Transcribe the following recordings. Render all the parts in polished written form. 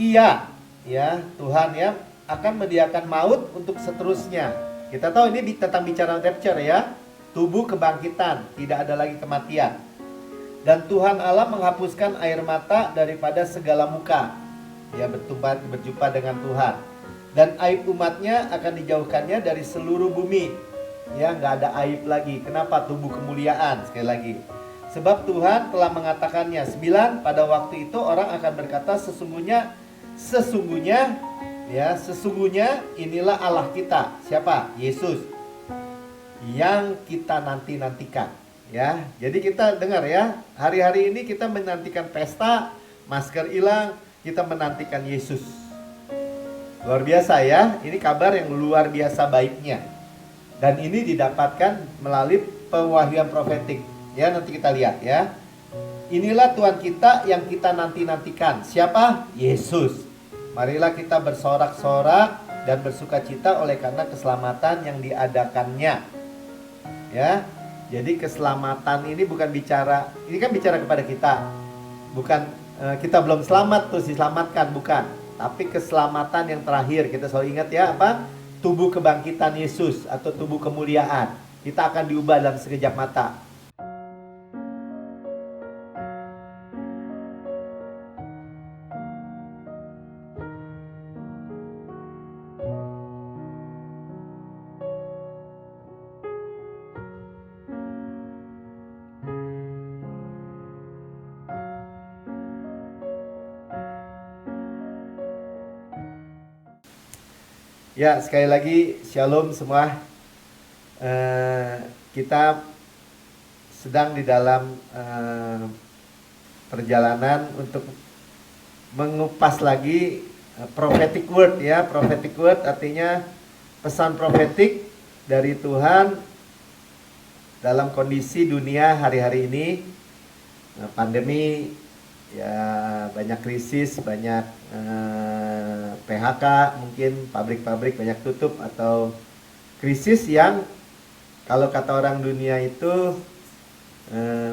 Iya, ya Tuhan ya akan mediakan maut untuk seterusnya. Kita tahu ini tentang bicara rapture ya. Tubuh kebangkitan, tidak ada lagi kematian. Dan Tuhan Allah menghapuskan air mata daripada segala muka. Ya, berjumpa dengan Tuhan. Dan aib umatnya akan dijauhkannya dari seluruh bumi. Ya, nggak ada aib lagi. Kenapa? Tubuh kemuliaan, sekali lagi. Sebab Tuhan telah mengatakannya. 9, pada waktu itu orang akan berkata sesungguhnya inilah Allah kita. Siapa? Yesus. Yang kita nantikan. Ya, jadi kita dengar ya, hari-hari ini kita menantikan pesta, masker hilang, kita menantikan Yesus. Luar biasa ya, ini kabar yang luar biasa baiknya. Dan ini didapatkan melalui pewahyuan profetik. Ya, nanti kita lihat ya. Inilah Tuhan kita yang kita nantikan. Siapa? Yesus. Marilah kita bersorak-sorak dan bersukacita oleh karena keselamatan yang diadakannya. Ya. Jadi keselamatan ini bukan bicara, ini kan bicara kepada kita. Bukan kita belum selamat terus diselamatkan, bukan. Tapi keselamatan yang terakhir, kita selalu ingat ya apa? Tubuh kebangkitan Yesus atau tubuh kemuliaan. Kita akan diubah dalam sekejap mata. Ya, sekali lagi shalom semua. Kita sedang di dalam perjalanan untuk mengupas lagi prophetic word ya. Prophetic word artinya pesan profetik dari Tuhan dalam kondisi dunia hari-hari ini. Pandemi, ya banyak krisis, banyak PHK, mungkin pabrik-pabrik banyak tutup, atau krisis yang kalau kata orang dunia itu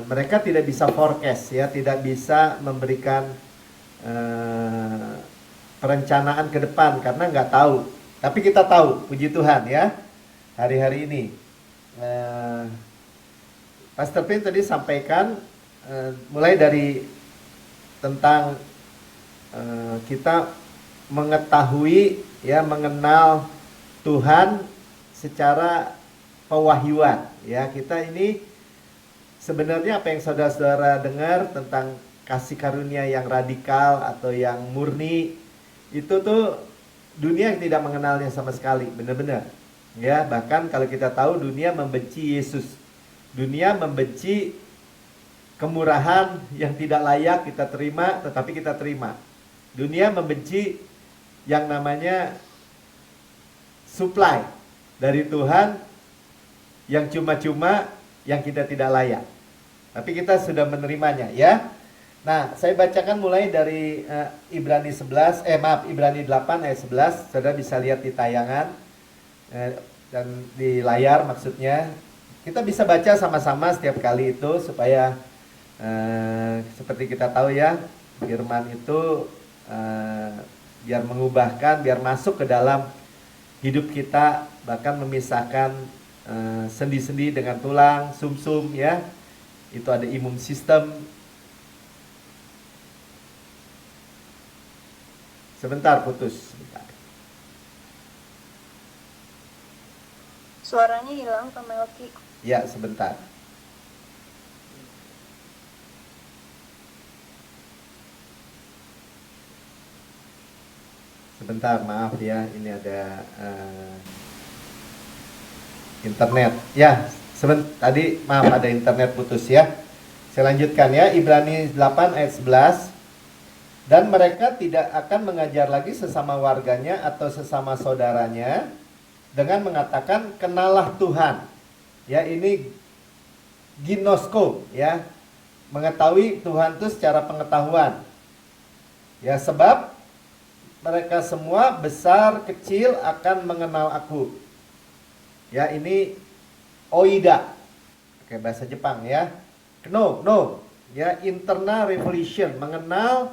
mereka tidak bisa forecast ya, tidak bisa memberikan perencanaan ke depan karena nggak tahu. Tapi kita tahu, puji Tuhan ya, hari-hari ini Pastor Pin tadi sampaikan mulai dari tentang kita mengetahui ya, mengenal Tuhan secara pewahyuan ya. Kita ini sebenarnya apa yang saudara-saudara dengar tentang kasih karunia yang radikal atau yang murni, itu tuh dunia yang tidak mengenalnya sama sekali, benar-benar ya. Bahkan kalau kita tahu dunia membenci Yesus, dunia membenci kemurahan yang tidak layak kita terima, tetapi kita terima. Dunia membenci yang namanya supply dari Tuhan yang cuma-cuma, yang kita tidak layak. Tapi kita sudah menerimanya ya. Nah, saya bacakan mulai dari Ibrani 8 ayat 11. Saudara bisa lihat di tayangan dan di layar maksudnya. Kita bisa baca sama-sama setiap kali itu supaya seperti kita tahu ya, firman itu biar mengubahkan, biar masuk ke dalam hidup kita, bahkan memisahkan sendi-sendi dengan tulang, sumsum ya. Itu ada imun sistem. Sebentar putus. Suaranya hilang Pak Melki. Ya, sebentar. Sebentar, maaf ya, ini ada internet. Ya, tadi maaf ada internet putus ya. Saya lanjutkan ya, Ibrani 8 ayat 11. Dan mereka tidak akan mengajar lagi sesama warganya atau sesama saudaranya dengan mengatakan kenalah Tuhan. Ya, ini ginosko ya. Mengetahui Tuhan itu secara pengetahuan. Ya, sebab mereka semua besar kecil akan mengenal aku. Ya, ini oida. Oke, bahasa Jepang ya. No. Ya, internal revelation, mengenal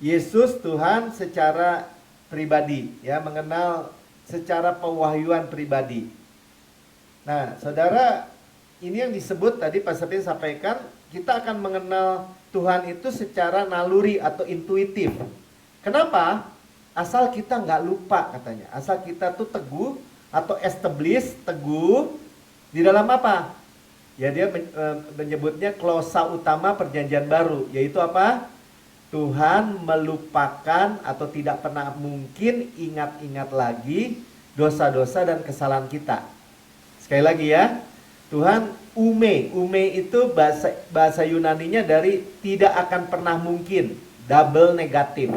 Yesus Tuhan secara pribadi, ya, mengenal secara pewahyuan pribadi. Nah, saudara, ini yang disebut tadi Pak Sepin sampaikan, kita akan mengenal Tuhan itu secara naluri atau intuitif. Kenapa? Asal kita nggak lupa katanya. Asal kita tuh teguh atau establish, teguh di dalam apa? Ya dia menyebutnya klausa utama perjanjian baru. Yaitu apa? Tuhan melupakan atau tidak pernah mungkin ingat-ingat lagi dosa-dosa dan kesalahan kita. Sekali lagi ya, Tuhan ume itu bahasa Yunaninya dari tidak akan pernah mungkin, double negatif.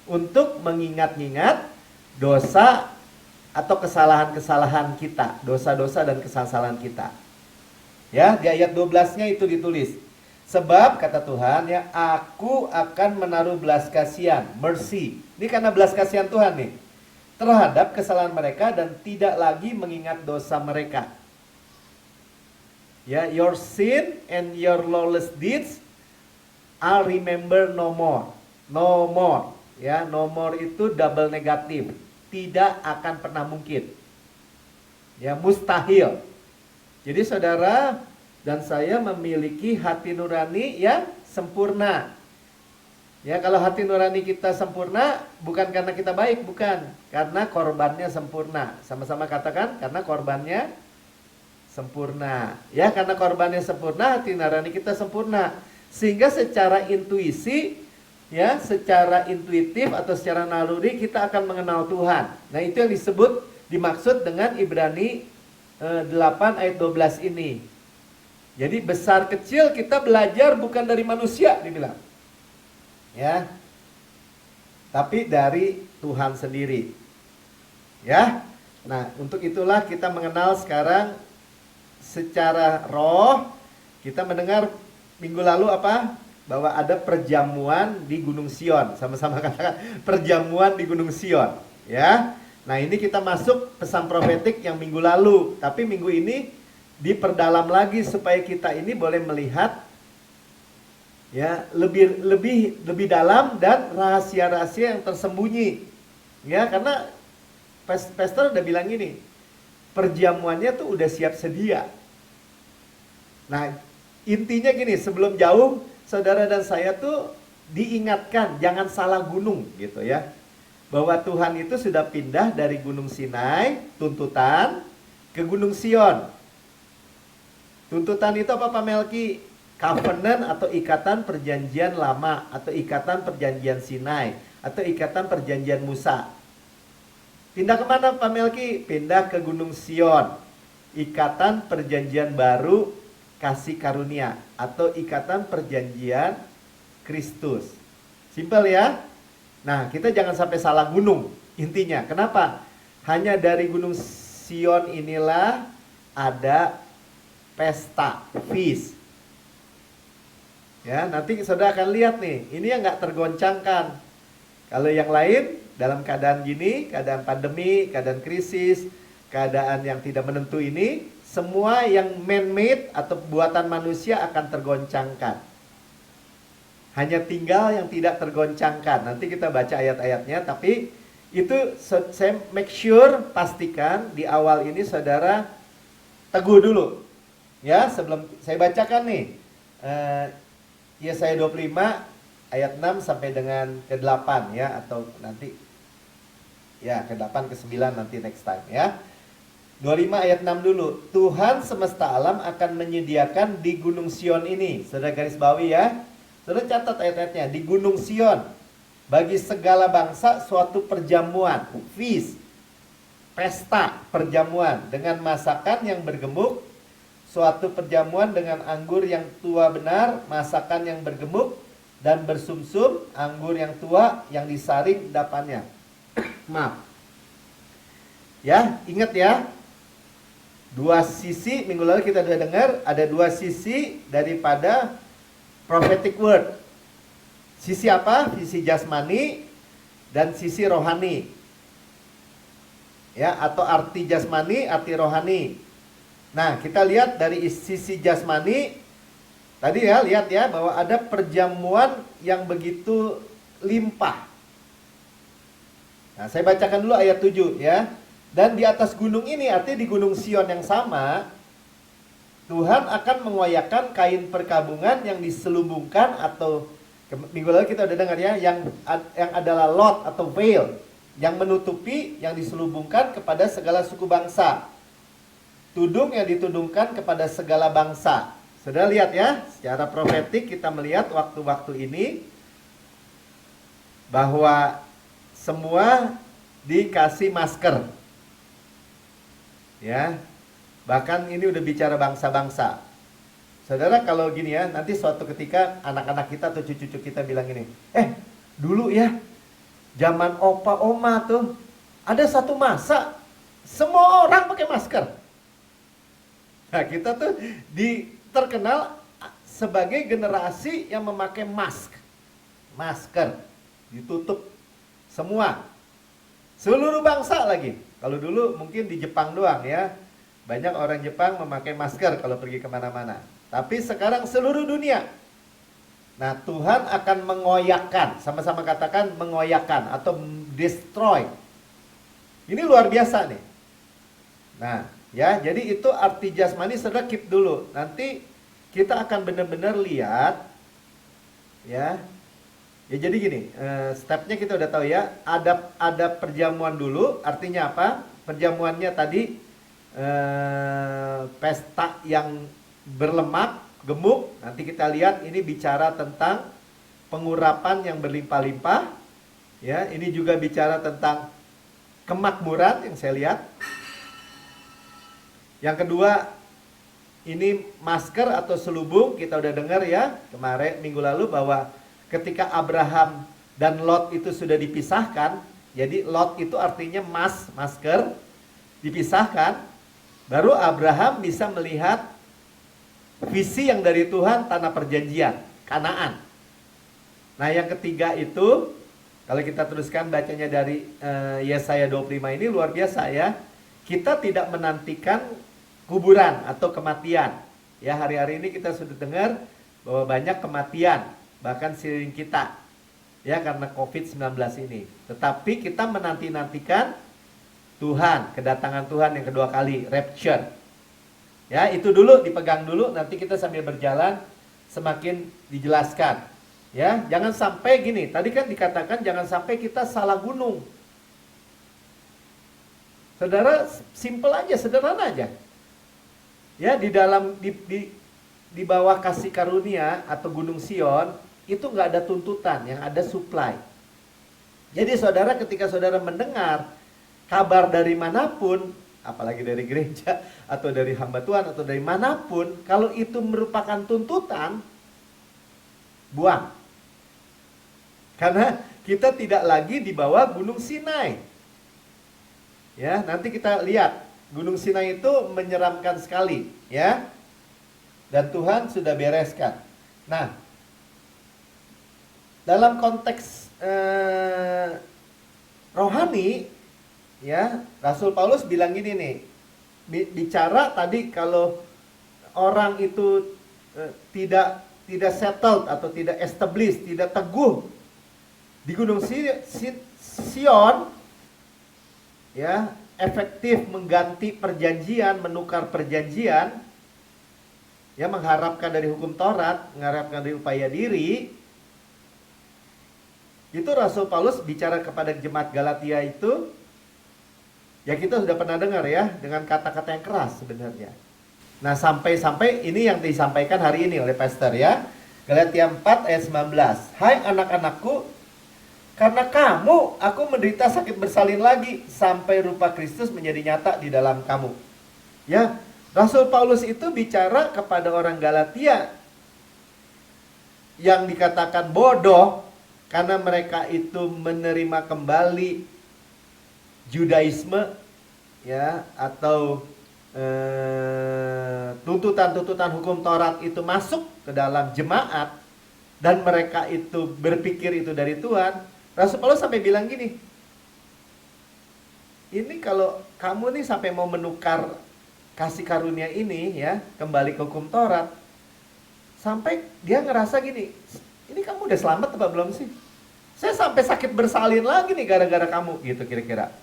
Untuk mengingat-ingat dosa atau kesalahan-kesalahan kita, dosa-dosa dan kesalahan kita. Ya, di ayat 12-nya itu ditulis. Sebab kata Tuhan ya, aku akan menaruh belas kasihan, mercy. Ini karena belas kasihan Tuhan nih. Terhadap kesalahan mereka dan tidak lagi mengingat dosa mereka. Ya, your sin and your lawless deeds I'll remember no more. No more. Ya, no more itu double negatif. Tidak akan pernah mungkin. Ya, mustahil. Jadi saudara dan saya memiliki hati nurani yang sempurna. Ya, kalau hati nurani kita sempurna bukan karena kita baik, bukan. Karena korbannya sempurna. Sama-sama katakan, karena korbannya sempurna. Ya, karena korbannya sempurna, hati nurani kita sempurna. Sehingga secara intuisi, ya, secara intuitif atau secara naluri kita akan mengenal Tuhan. Nah, itu yang disebut, dimaksud dengan Ibrani 8 ayat 12 ini. Jadi besar kecil kita belajar bukan dari manusia, dibilang. Ya. Tapi dari Tuhan sendiri. Ya. Nah, untuk itulah kita mengenal sekarang secara roh. Kita mendengar minggu lalu apa? Bahwa ada perjamuan di Gunung Sion. Sama-sama katakan perjamuan di Gunung Sion. Ya. Nah, ini kita masuk pesan profetik yang minggu lalu. Tapi minggu ini diperdalam lagi supaya kita ini boleh melihat ya lebih dalam dan rahasia-rahasia yang tersembunyi. Ya, karena pastor udah bilang gini, perjamuannya tuh udah siap sedia. Nah, intinya gini, sebelum jauh saudara dan saya tuh diingatkan jangan salah gunung gitu ya. Bahwa Tuhan itu sudah pindah dari Gunung Sinai, tuntutan, ke Gunung Sion. Tuntutan itu apa Pak Melki? Covenant atau ikatan perjanjian lama, atau ikatan perjanjian Sinai, atau ikatan perjanjian Musa. Pindah kemana Pak Melki? Pindah ke Gunung Sion. Ikatan perjanjian baru kasih karunia, atau ikatan perjanjian Kristus. Simpel ya? Nah, kita jangan sampai salah gunung intinya. Kenapa? Hanya dari Gunung Sion inilah ada pesta, feast. Ya, nanti saudara akan lihat nih, ini yang nggak tergoncangkan. Kalau yang lain dalam keadaan gini, keadaan pandemi, keadaan krisis, keadaan yang tidak menentu ini, semua yang man-made atau buatan manusia akan tergoncangkan. Hanya tinggal yang tidak tergoncangkan. Nanti kita baca ayat-ayatnya, tapi itu saya make sure, pastikan di awal ini saudara teguh dulu. Ya, sebelum saya bacakan nih. Yesaya 25 ayat 6 sampai dengan ke-8 ya, atau nanti ya ke-8 ke-9 nanti next time ya. 25 ayat 6 dulu. Tuhan semesta alam akan menyediakan di Gunung Sion ini. Saudara garis bawahi ya. Saudara catat ayat-ayatnya. Di Gunung Sion, bagi segala bangsa suatu perjamuan, feast, pesta perjamuan dengan masakan yang bergemuk, suatu perjamuan dengan anggur yang tua benar, masakan yang bergemuk dan bersumsum, anggur yang tua yang disaring endapannya. Maaf. Ya, ingat ya. Dua sisi, minggu lalu kita sudah dengar, ada dua sisi daripada prophetic word. Sisi apa? Sisi jasmani dan sisi rohani. Ya, atau arti jasmani, arti rohani. Nah, kita lihat dari sisi jasmani. Tadi ya, lihat ya, bahwa ada perjamuan yang begitu limpah. Nah, saya bacakan dulu ayat 7 ya. Dan di atas gunung ini, artinya di gunung Sion yang sama, Tuhan akan mengoyakkan kain perkabungan yang diselubungkan, atau minggu lalu kita udah dengar ya, yang adalah lot atau veil, yang menutupi, yang diselubungkan kepada segala suku bangsa. Tudung yang ditudungkan kepada segala bangsa. Saudara lihat ya, secara profetik kita melihat waktu-waktu ini bahwa semua dikasih masker. Ya. Bahkan ini udah bicara bangsa-bangsa. Saudara, kalau gini ya, nanti suatu ketika anak-anak kita atau cucu-cucu kita bilang gini, dulu ya, zaman opa oma tuh, ada satu masa semua orang pakai masker. Nah, kita tuh terkenal sebagai generasi yang memakai masker, ditutup semua, seluruh bangsa lagi. Kalau dulu mungkin di Jepang doang ya, banyak orang Jepang memakai masker kalau pergi kemana-mana. Tapi sekarang seluruh dunia. Nah, Tuhan akan mengoyakkan, sama-sama katakan mengoyakkan atau destroy. Ini luar biasa nih. Nah, ya, jadi itu arti jasmani, saudara keep dulu. Nanti kita akan benar-benar lihat, ya. Ya jadi gini, stepnya kita udah tahu ya. Ada perjamuan dulu, artinya apa? Perjamuannya tadi pesta yang berlemak, gemuk. Nanti kita lihat ini bicara tentang pengurapan yang berlimpah-limpah. Ya, ini juga bicara tentang kemakmuran yang saya lihat. Yang kedua, ini masker atau selubung, kita udah dengar ya kemarin minggu lalu bahwa ketika Abraham dan Lot itu sudah dipisahkan, jadi Lot itu artinya masker, dipisahkan, baru Abraham bisa melihat visi yang dari Tuhan, tanah perjanjian, Kanaan. Nah, yang ketiga itu, kalau kita teruskan bacanya dari Yesaya 25 ini luar biasa ya. Kita tidak menantikan kuburan atau kematian. Ya, hari-hari ini kita sudah dengar bahwa banyak kematian, bahkan seiring kita. Ya, karena COVID-19 ini. Tetapi kita menanti-nantikan Tuhan, kedatangan Tuhan yang kedua kali, rapture. Ya, itu dulu dipegang dulu, nanti kita sambil berjalan semakin dijelaskan. Ya, jangan sampai gini, tadi kan dikatakan jangan sampai kita salah gunung. Saudara, simple aja, sederhana aja. Ya, di bawah kasih karunia atau Gunung Sion itu nggak ada tuntutan, yang ada supply. Jadi saudara, ketika saudara mendengar kabar dari manapun, apalagi dari gereja atau dari hamba Tuhan atau dari manapun, kalau itu merupakan tuntutan, buang. Karena kita tidak lagi di bawah Gunung Sinai. Ya, nanti kita lihat Gunung Sinai itu menyeramkan sekali, ya. Dan Tuhan sudah bereskan. Nah, dalam konteks rohani, ya, Rasul Paulus bilang gini nih, bicara tadi kalau orang itu tidak settled atau tidak established, tidak teguh di Gunung Sion, ya, efektif mengganti perjanjian, menukar perjanjian, ya, mengharapkan dari hukum Taurat, mengharapkan dari upaya diri. Itu Rasul Paulus bicara kepada jemaat Galatia itu, ya kita sudah pernah dengar ya, dengan kata-kata yang keras sebenarnya. Nah, sampai ini yang disampaikan hari ini oleh pastor ya. Galatia 4 ayat 19. Hai anak-anakku, karena kamu, aku menderita sakit bersalin lagi, sampai rupa Kristus menjadi nyata di dalam kamu. Ya, Rasul Paulus itu bicara kepada orang Galatia yang dikatakan bodoh, karena mereka itu menerima kembali Judaisme, ya, atau tuntutan-tuntutan hukum Taurat itu masuk ke dalam jemaat, dan mereka itu berpikir itu dari Tuhan. Rasul Paulus sampai bilang gini, ini kalau kamu nih sampai mau menukar kasih karunia ini, ya, kembali ke hukum Taurat, sampai dia ngerasa gini, ini kamu udah selamat apa belum sih? Saya sampai sakit bersalin lagi nih gara-gara kamu, gitu kira-kira.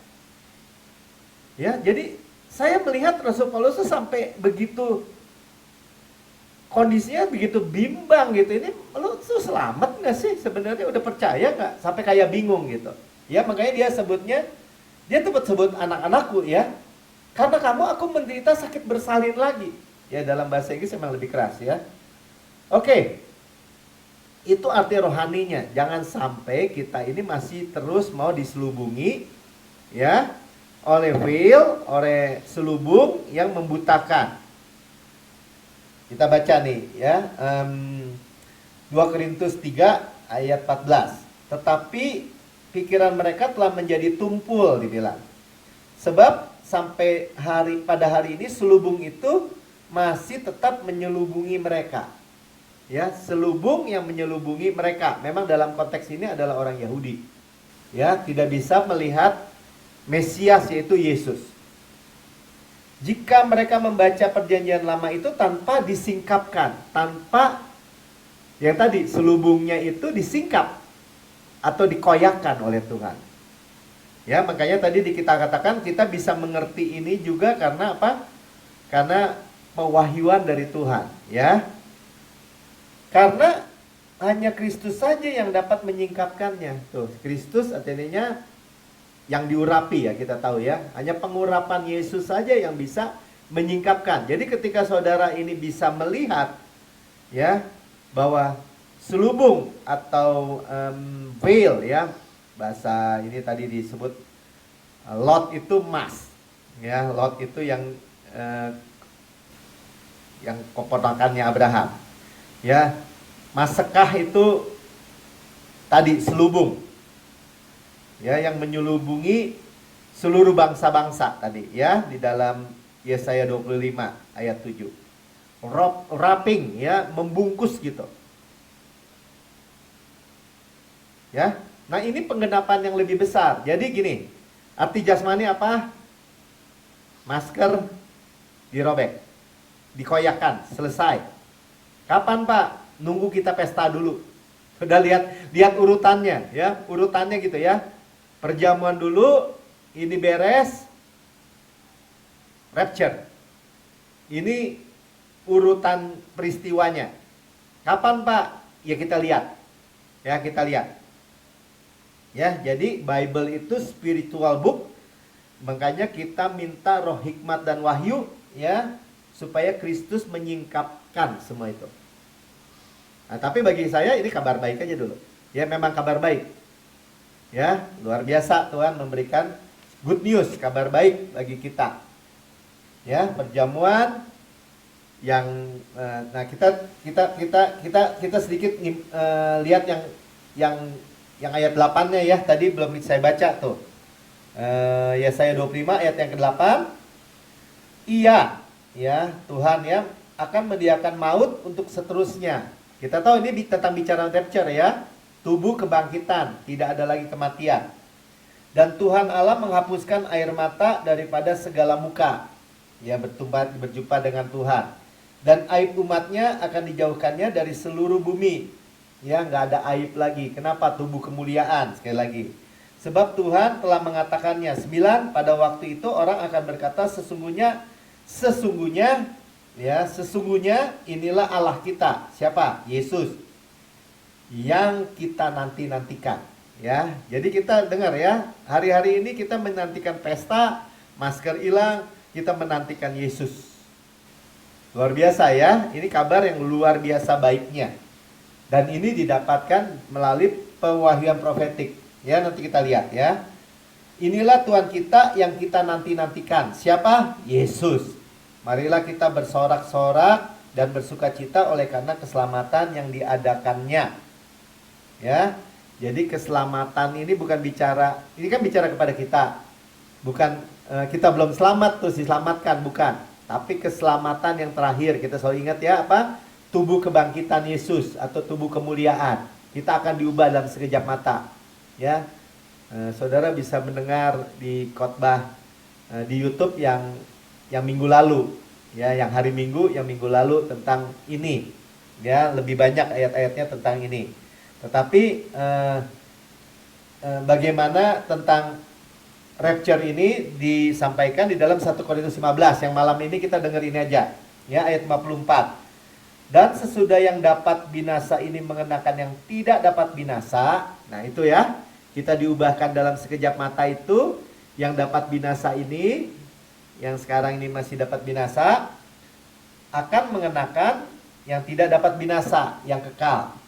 Ya, jadi saya melihat Rasul Paulus tuh sampai begitu, kondisinya begitu bimbang gitu. Ini lu tuh selamat nggak sih sebenarnya, udah percaya nggak? Sampai kayak bingung gitu. Ya makanya dia sebutnya, dia tuh sebut anak-anakku ya. Karena kamu aku menderita sakit bersalin lagi. Ya dalam bahasa Inggris memang lebih keras ya. Oke. Itu arti rohaninya. Jangan sampai kita ini masih terus mau diselubungi ya oleh veil, oleh selubung yang membutakan. Kita baca nih ya, 2 Korintus 3 ayat 14. Tetapi pikiran mereka telah menjadi tumpul, dibilang. Sebab sampai pada hari ini selubung itu masih tetap menyelubungi mereka. Ya, selubung yang menyelubungi mereka. Memang dalam konteks ini adalah orang Yahudi. Ya, tidak bisa melihat Mesias yaitu Yesus. Jika mereka membaca perjanjian lama itu tanpa disingkapkan, tanpa yang tadi selubungnya itu disingkap atau dikoyakkan oleh Tuhan. Ya, makanya tadi kita katakan kita bisa mengerti ini juga karena apa? Karena pewahyuan dari Tuhan, ya. Karena hanya Kristus saja yang dapat menyingkapkannya. Tuh, Kristus artinya yang diurapi ya, kita tahu ya. Hanya pengurapan Yesus saja yang bisa menyingkapkan. Jadi ketika saudara ini bisa melihat ya bahwa selubung atau veil ya, bahasa ini tadi disebut Lot itu emas. Ya, Lot itu yang keponakannya Abraham. Ya, Masekah itu tadi selubung. Ya, yang menyelubungi seluruh bangsa-bangsa tadi ya di dalam Yesaya 25 ayat 7. Wrapping ya, membungkus gitu. Ya. Nah, ini penggenapan yang lebih besar. Jadi gini, arti jasmani apa? Masker dirobek, dikoyakkan, selesai. Kapan Pak? Nunggu kita pesta dulu. Udah lihat urutannya ya, urutannya gitu ya. Perjamuan dulu, ini beres, rapture. Ini urutan peristiwanya. Kapan Pak? Ya kita lihat. Ya kita lihat. Ya, jadi Bible itu spiritual book. Makanya kita minta roh hikmat dan wahyu ya, supaya Kristus menyingkapkan semua itu. Nah, tapi bagi saya ini kabar baik aja dulu. Ya, memang kabar baik. Ya, luar biasa Tuhan memberikan good news, kabar baik bagi kita. Ya, perjamuan yang nah kita sedikit lihat yang ayat 8-nya ya, tadi belum saya baca tuh. Yesaya 25 ayat yang ke-8. Iya, ya, Tuhan ya akan menyediakan maut untuk seterusnya. Kita tahu ini tentang bicara rapture ya. Tubuh kebangkitan, tidak ada lagi kematian. Dan Tuhan Allah menghapuskan air mata daripada segala muka. Ya, berjumpa dengan Tuhan. Dan aib umatnya akan dijauhkannya dari seluruh bumi. Ya, nggak ada aib lagi. Kenapa? Tubuh kemuliaan, sekali lagi. Sebab Tuhan telah mengatakannya. 9, pada waktu itu orang akan berkata sesungguhnya inilah Allah kita. Siapa? Yesus. Yang kita nantikan. Ya, jadi kita dengar ya, hari-hari ini kita menantikan pesta, masker hilang, kita menantikan Yesus. Luar biasa ya, ini kabar yang luar biasa baiknya. Dan ini didapatkan melalui pewahyuan profetik. Ya, nanti kita lihat ya. Inilah Tuhan kita yang kita nantikan. Siapa? Yesus. Marilah kita bersorak-sorak dan bersukacita oleh karena keselamatan yang diadakannya. Ya. Jadi keselamatan ini bukan bicara, ini kan bicara kepada kita. Bukan kita belum selamat terus diselamatkan, bukan. Tapi keselamatan yang terakhir, kita selalu ingat ya apa? Tubuh kebangkitan Yesus atau tubuh kemuliaan. Kita akan diubah dalam sekejap mata. Ya. Saudara bisa mendengar di khotbah di YouTube yang minggu lalu, ya, yang hari Minggu, yang minggu lalu tentang ini, ya, lebih banyak ayat-ayatnya tentang ini. Tetapi bagaimana tentang rapture ini disampaikan di dalam 1 Korintus 15 yang malam ini kita dengar ini aja ya, ayat 54. Dan sesudah yang dapat binasa ini mengenakan yang tidak dapat binasa. Nah itu ya, kita diubahkan dalam sekejap mata itu. Yang dapat binasa ini, yang sekarang ini masih dapat binasa, akan mengenakan yang tidak dapat binasa, yang kekal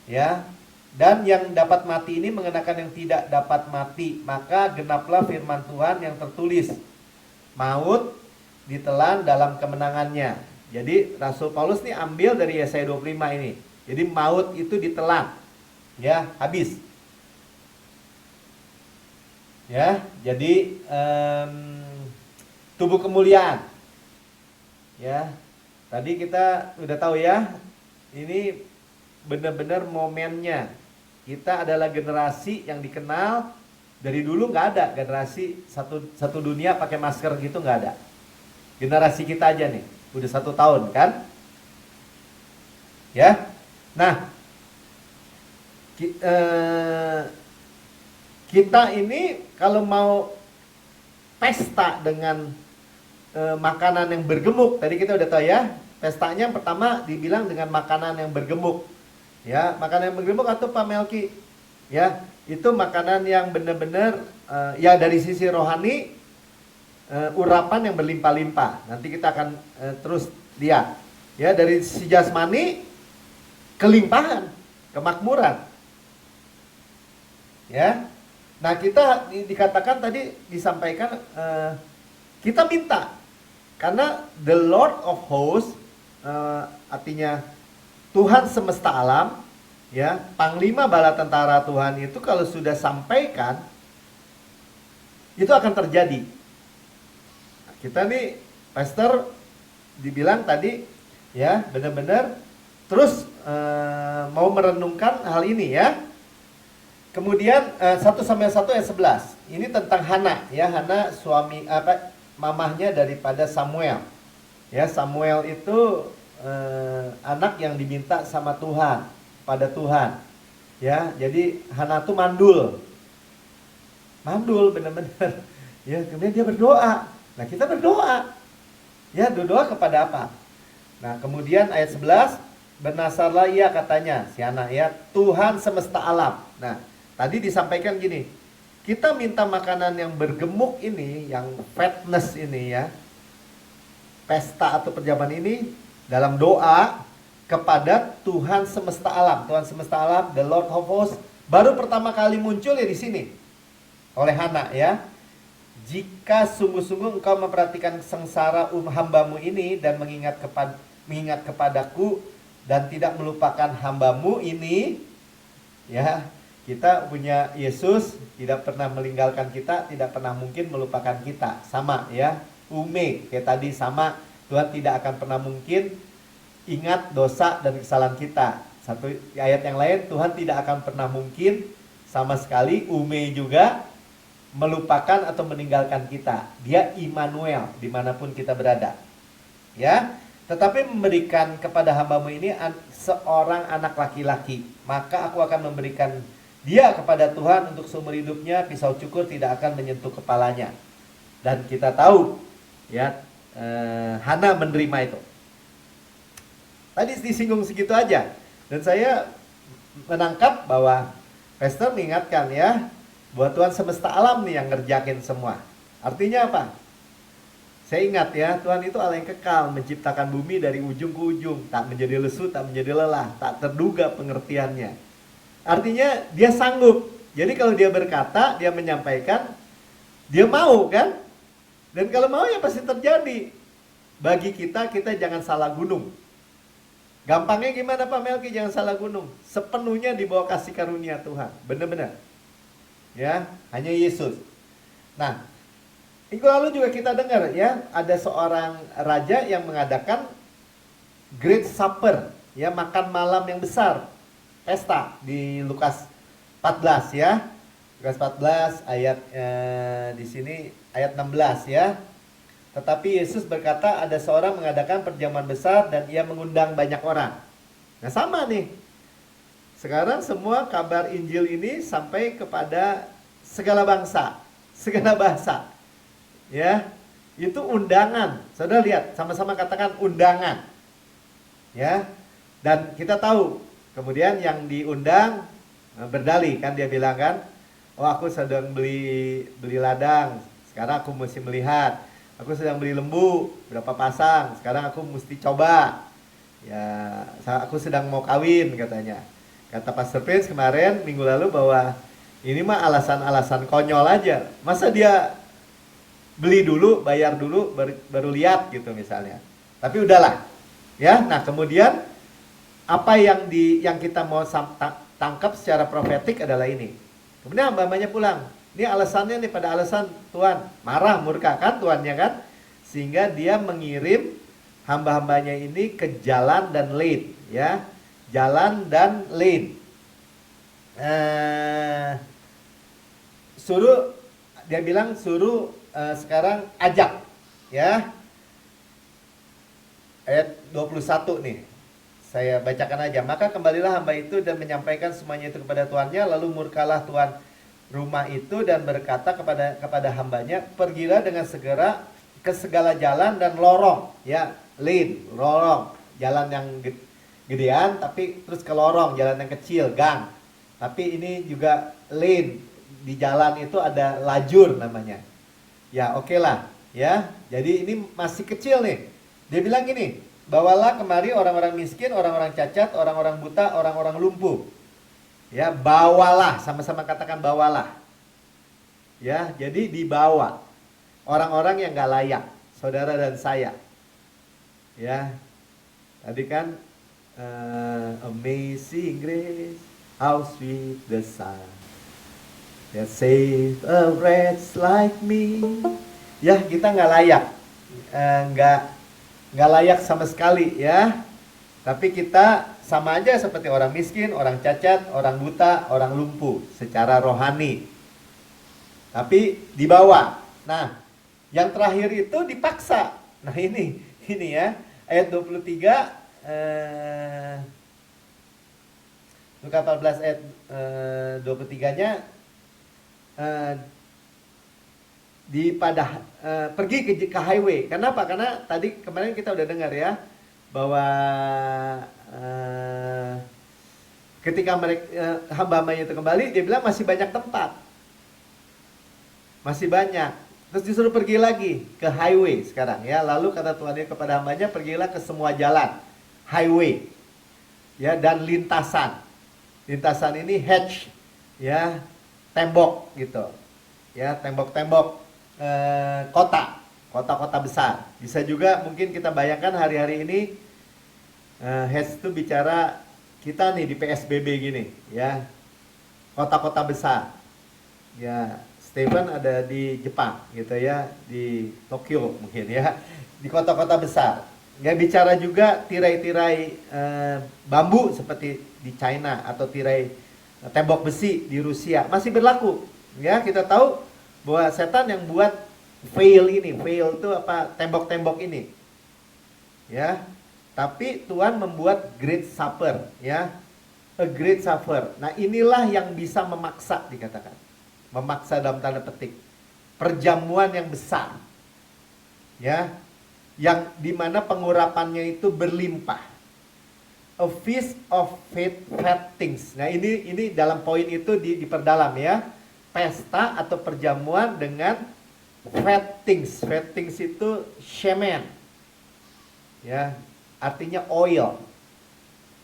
ya. Dan yang dapat mati ini mengenakan yang tidak dapat mati. Maka genaplah firman Tuhan yang tertulis, maut ditelan dalam kemenangannya. Jadi Rasul Paulus nih ambil dari Yesaya 25 ini. Jadi maut itu ditelan, ya, habis. Ya, jadi tubuh kemuliaan. Ya, tadi kita udah tahu ya, ini benar-benar momennya. Kita adalah generasi yang dikenal dari dulu nggak ada generasi satu dunia pakai masker gitu, nggak ada. Generasi kita aja nih, udah 1 tahun kan? Ya, nah kita ini kalau mau pesta dengan makanan yang bergemuk, tadi kita udah tahu ya, pestanya yang pertama dibilang dengan makanan yang bergemuk. Ya, makanan yang bergemuk atau Pak Melki, ya, itu makanan yang benar-benar ya dari sisi rohani urapan yang berlimpah-limpah. Nanti kita akan terus lihat. Ya, dari sisi jasmani kelimpahan, kemakmuran. Ya. Nah, kita dikatakan tadi disampaikan kita minta karena the Lord of Hosts artinya Tuhan semesta alam, ya, panglima bala tentara Tuhan itu kalau sudah sampaikan itu akan terjadi. Nah, kita nih pastor dibilang tadi ya, benar-benar terus mau merenungkan hal ini ya. Kemudian 1 Samuel 1 ayat 11. Ini tentang Hana ya, Hana suami mamahnya daripada Samuel. Ya, Samuel itu anak yang diminta sama Tuhan, pada Tuhan. Ya, jadi Hana tuh mandul. Mandul benar-benar. Ya, kemudian dia berdoa. Nah, kita berdoa. Ya, berdoa kepada apa? Nah, kemudian ayat 11, bernasarlah ia katanya, si anak ya, Tuhan semesta alam. Nah, tadi disampaikan gini, kita minta makanan yang bergemuk ini, yang fatness ini ya, pesta atau perjamuan ini dalam doa kepada Tuhan semesta alam. Tuhan semesta alam, the Lord of Hosts, baru pertama kali muncul ya di sini oleh Hana ya. Jika sungguh-sungguh engkau memperhatikan sengsara hambamu ini dan mengingat kepadaku dan tidak melupakan hambamu ini, ya. Kita punya Yesus, tidak pernah meninggalkan kita, tidak pernah mungkin melupakan kita. Sama ya, ume, kayak tadi sama, Tuhan tidak akan pernah mungkin ingat dosa dan kesalahan kita. Satu ayat yang lain, Tuhan tidak akan pernah mungkin sama sekali, ume juga, melupakan atau meninggalkan kita. Dia Immanuel, dimanapun kita berada. Ya, tetapi memberikan kepada hambamu ini seorang anak laki-laki, maka aku akan memberikan dia kepada Tuhan untuk seumur hidupnya, pisau cukur tidak akan menyentuh kepalanya. Dan kita tahu ya, Hana menerima itu. Tadi disinggung segitu aja. Dan saya menangkap bahwa pastor mengingatkan ya, bahwa Tuhan semesta alam nih yang ngerjakin semua. Artinya apa? Saya ingat ya, Tuhan itu Allah yang kekal, menciptakan bumi dari ujung ke ujung, tak menjadi lesu, tak menjadi lelah, tak terduga pengertiannya. Artinya dia sanggup. Jadi kalau dia berkata, dia menyampaikan, dia mau kan? Dan kalau mau ya pasti terjadi. Bagi kita jangan salah gunung. Gampangnya gimana Pak Melki jangan salah gunung? Sepenuhnya di bawah kasih karunia Tuhan. Benar-benar. Ya, hanya Yesus. Nah, minggu lalu juga kita dengar ya, ada seorang raja yang mengadakan Great Supper, ya, makan malam yang besar. Pesta di Lukas 14 ya. Lukas 14 ayat di sini ayat 16 ya. Tetapi Yesus berkata ada seorang mengadakan perjamuan besar dan ia mengundang banyak orang. Nah, sama nih. Sekarang semua kabar Injil ini sampai kepada segala bangsa, segala bahasa. Ya, itu undangan. Saudara lihat, sama-sama katakan undangan. Ya. Dan kita tahu, kemudian yang diundang berdalih kan, dia bilang kan, oh aku sedang beli ladang, sekarang aku mesti melihat. Aku sedang beli lembu, berapa pasang, sekarang aku mesti coba. Ya, aku sedang mau kawin katanya. Kata Pastor Prince kemarin minggu lalu bahwa ini mah alasan-alasan konyol aja. Masa dia beli dulu, bayar dulu, baru lihat gitu misalnya. Tapi udahlah. Ya, nah kemudian apa yang kita mau tangkap secara profetik adalah ini. Kemudian hamba-hambanya pulang. Ini alasannya nih, pada alasan Tuhan marah, murka kan Tuhannya kan, sehingga dia mengirim hamba-hambanya ini ke jalan dan lane, ya, jalan dan lane. Suruh, dia bilang suruh sekarang ajak, ya. Ayat 21 nih. Saya bacakan aja. Maka kembalilah hamba itu dan menyampaikan semuanya itu kepada tuannya. Lalu murkalah tuan rumah itu dan berkata kepada hambanya, pergilah dengan segera ke segala jalan dan lorong, ya, lane, lorong, jalan yang gedean tapi terus ke lorong, jalan yang kecil, gang. Tapi ini juga lane, di jalan itu ada lajur namanya. Ya, oke lah, ya. Jadi ini masih kecil nih. Dia bilang gini, bawalah kemari orang-orang miskin, orang-orang cacat, orang-orang buta, orang-orang lumpuh. Ya, bawalah, sama-sama katakan bawalah. Ya, jadi dibawa orang-orang yang gak layak, saudara dan saya. Ya, tadi kan Amazing Grace, how sweet the sound that saved a wretch like me. Ya, kita gak layak, nggak layak sama sekali, ya. Tapi kita sama aja seperti orang miskin, orang cacat, orang buta, orang lumpuh secara rohani. Tapi dibawa. Nah, yang terakhir itu dipaksa. Nah, ini ya, ayat 23 Luka 14 ayat 23-nya pergi ke highway. Kenapa? Karena tadi kemarin kita udah dengar ya bahwa ketika mereka hamba-hambanya itu kembali, dia bilang masih banyak tempat, masih banyak. Terus disuruh pergi lagi ke highway sekarang ya. Lalu kata Tuhan kepada hambanya, pergilah ke semua jalan, highway, ya, dan lintasan. Lintasan ini hedge, ya, tembok gitu, ya, tembok-tembok kota-kota besar. Bisa juga mungkin kita bayangkan hari-hari ini hedge itu bicara kita nih di PSBB gini, ya, kota-kota besar. Ya, Stephen ada di Jepang gitu ya, di Tokyo mungkin ya, di kota-kota besar. Nggak bicara juga tirai-tirai bambu seperti di China atau tirai tembok besi di Rusia masih berlaku. Ya, kita tahu bahwa setan yang buat veil itu apa, tembok-tembok ini. Ya. Tapi Tuhan membuat great supper, ya. A great supper. Nah, inilah yang bisa memaksa, dikatakan. Memaksa dalam tanda petik. Perjamuan yang besar. Ya. Yang dimana pengurapannya itu berlimpah. A feast of fat things. Nah, ini dalam poin itu diperdalam ya. Pesta atau perjamuan dengan fat things. Fat things itu shemen. Ya, artinya oil.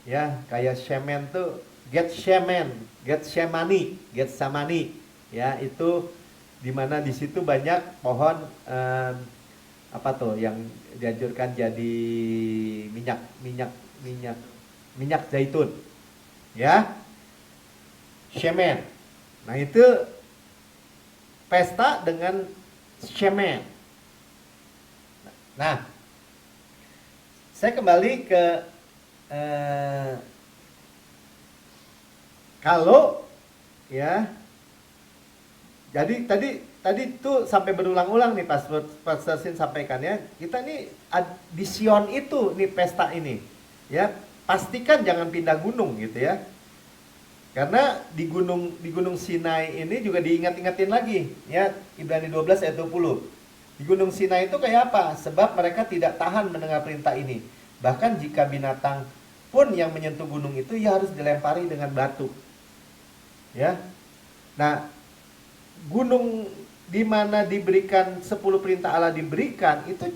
Ya, kayak shemen tuh get shemen, get shemani, get samani. Ya, itu dimana di situ banyak pohon apa tuh yang dianjurkan jadi minyak zaitun. Ya. Shemen. Nah, itu pesta dengan shemen. Nah, saya kembali ke kalau ya, jadi tadi tuh sampai berulang-ulang nih Pastor Sin sampaikan ya, kita nih di Sion itu nih pesta ini, ya, pastikan jangan pindah gunung gitu ya. Karena di gunung Sinai ini juga diingat-ingatin lagi, ya, Ibrani 12 ayat 20. Di gunung Sinai itu kayak apa? Sebab mereka tidak tahan mendengar perintah ini. Bahkan jika binatang pun yang menyentuh gunung itu, ia harus dilempari dengan batu. Ya. Nah, gunung di mana diberikan 10 perintah Allah diberikan itu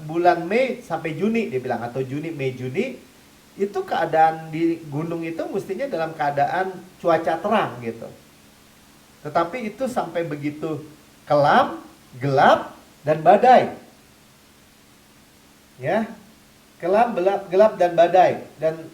bulan Mei sampai Juni dia bilang, atau Juni, Mei, Juni, itu keadaan di gunung itu mestinya dalam keadaan cuaca terang gitu. Tetapi itu sampai begitu kelam, gelap, dan badai. Ya, kelam, gelap, dan badai. Dan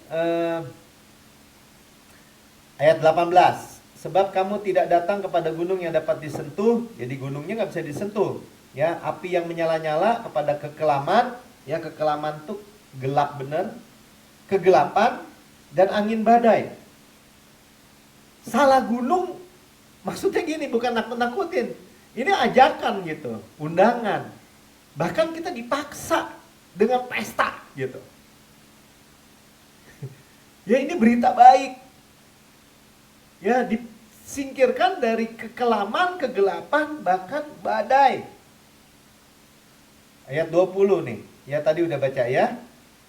ayat 18, sebab kamu tidak datang kepada gunung yang dapat disentuh, jadi gunungnya nggak bisa disentuh. Ya, api yang menyala-nyala, kepada kekelaman, ya, kekelaman tuh gelap bener, kegelapan, dan angin badai. Salah gunung, maksudnya gini, bukan nakut-nakutin. Ini ajakan gitu, undangan. Bahkan kita dipaksa dengan pesta gitu. Ya, ini berita baik. Ya, disingkirkan dari kekelaman, kegelapan, bahkan badai. Ayat 20 nih. Ya, tadi udah baca ya.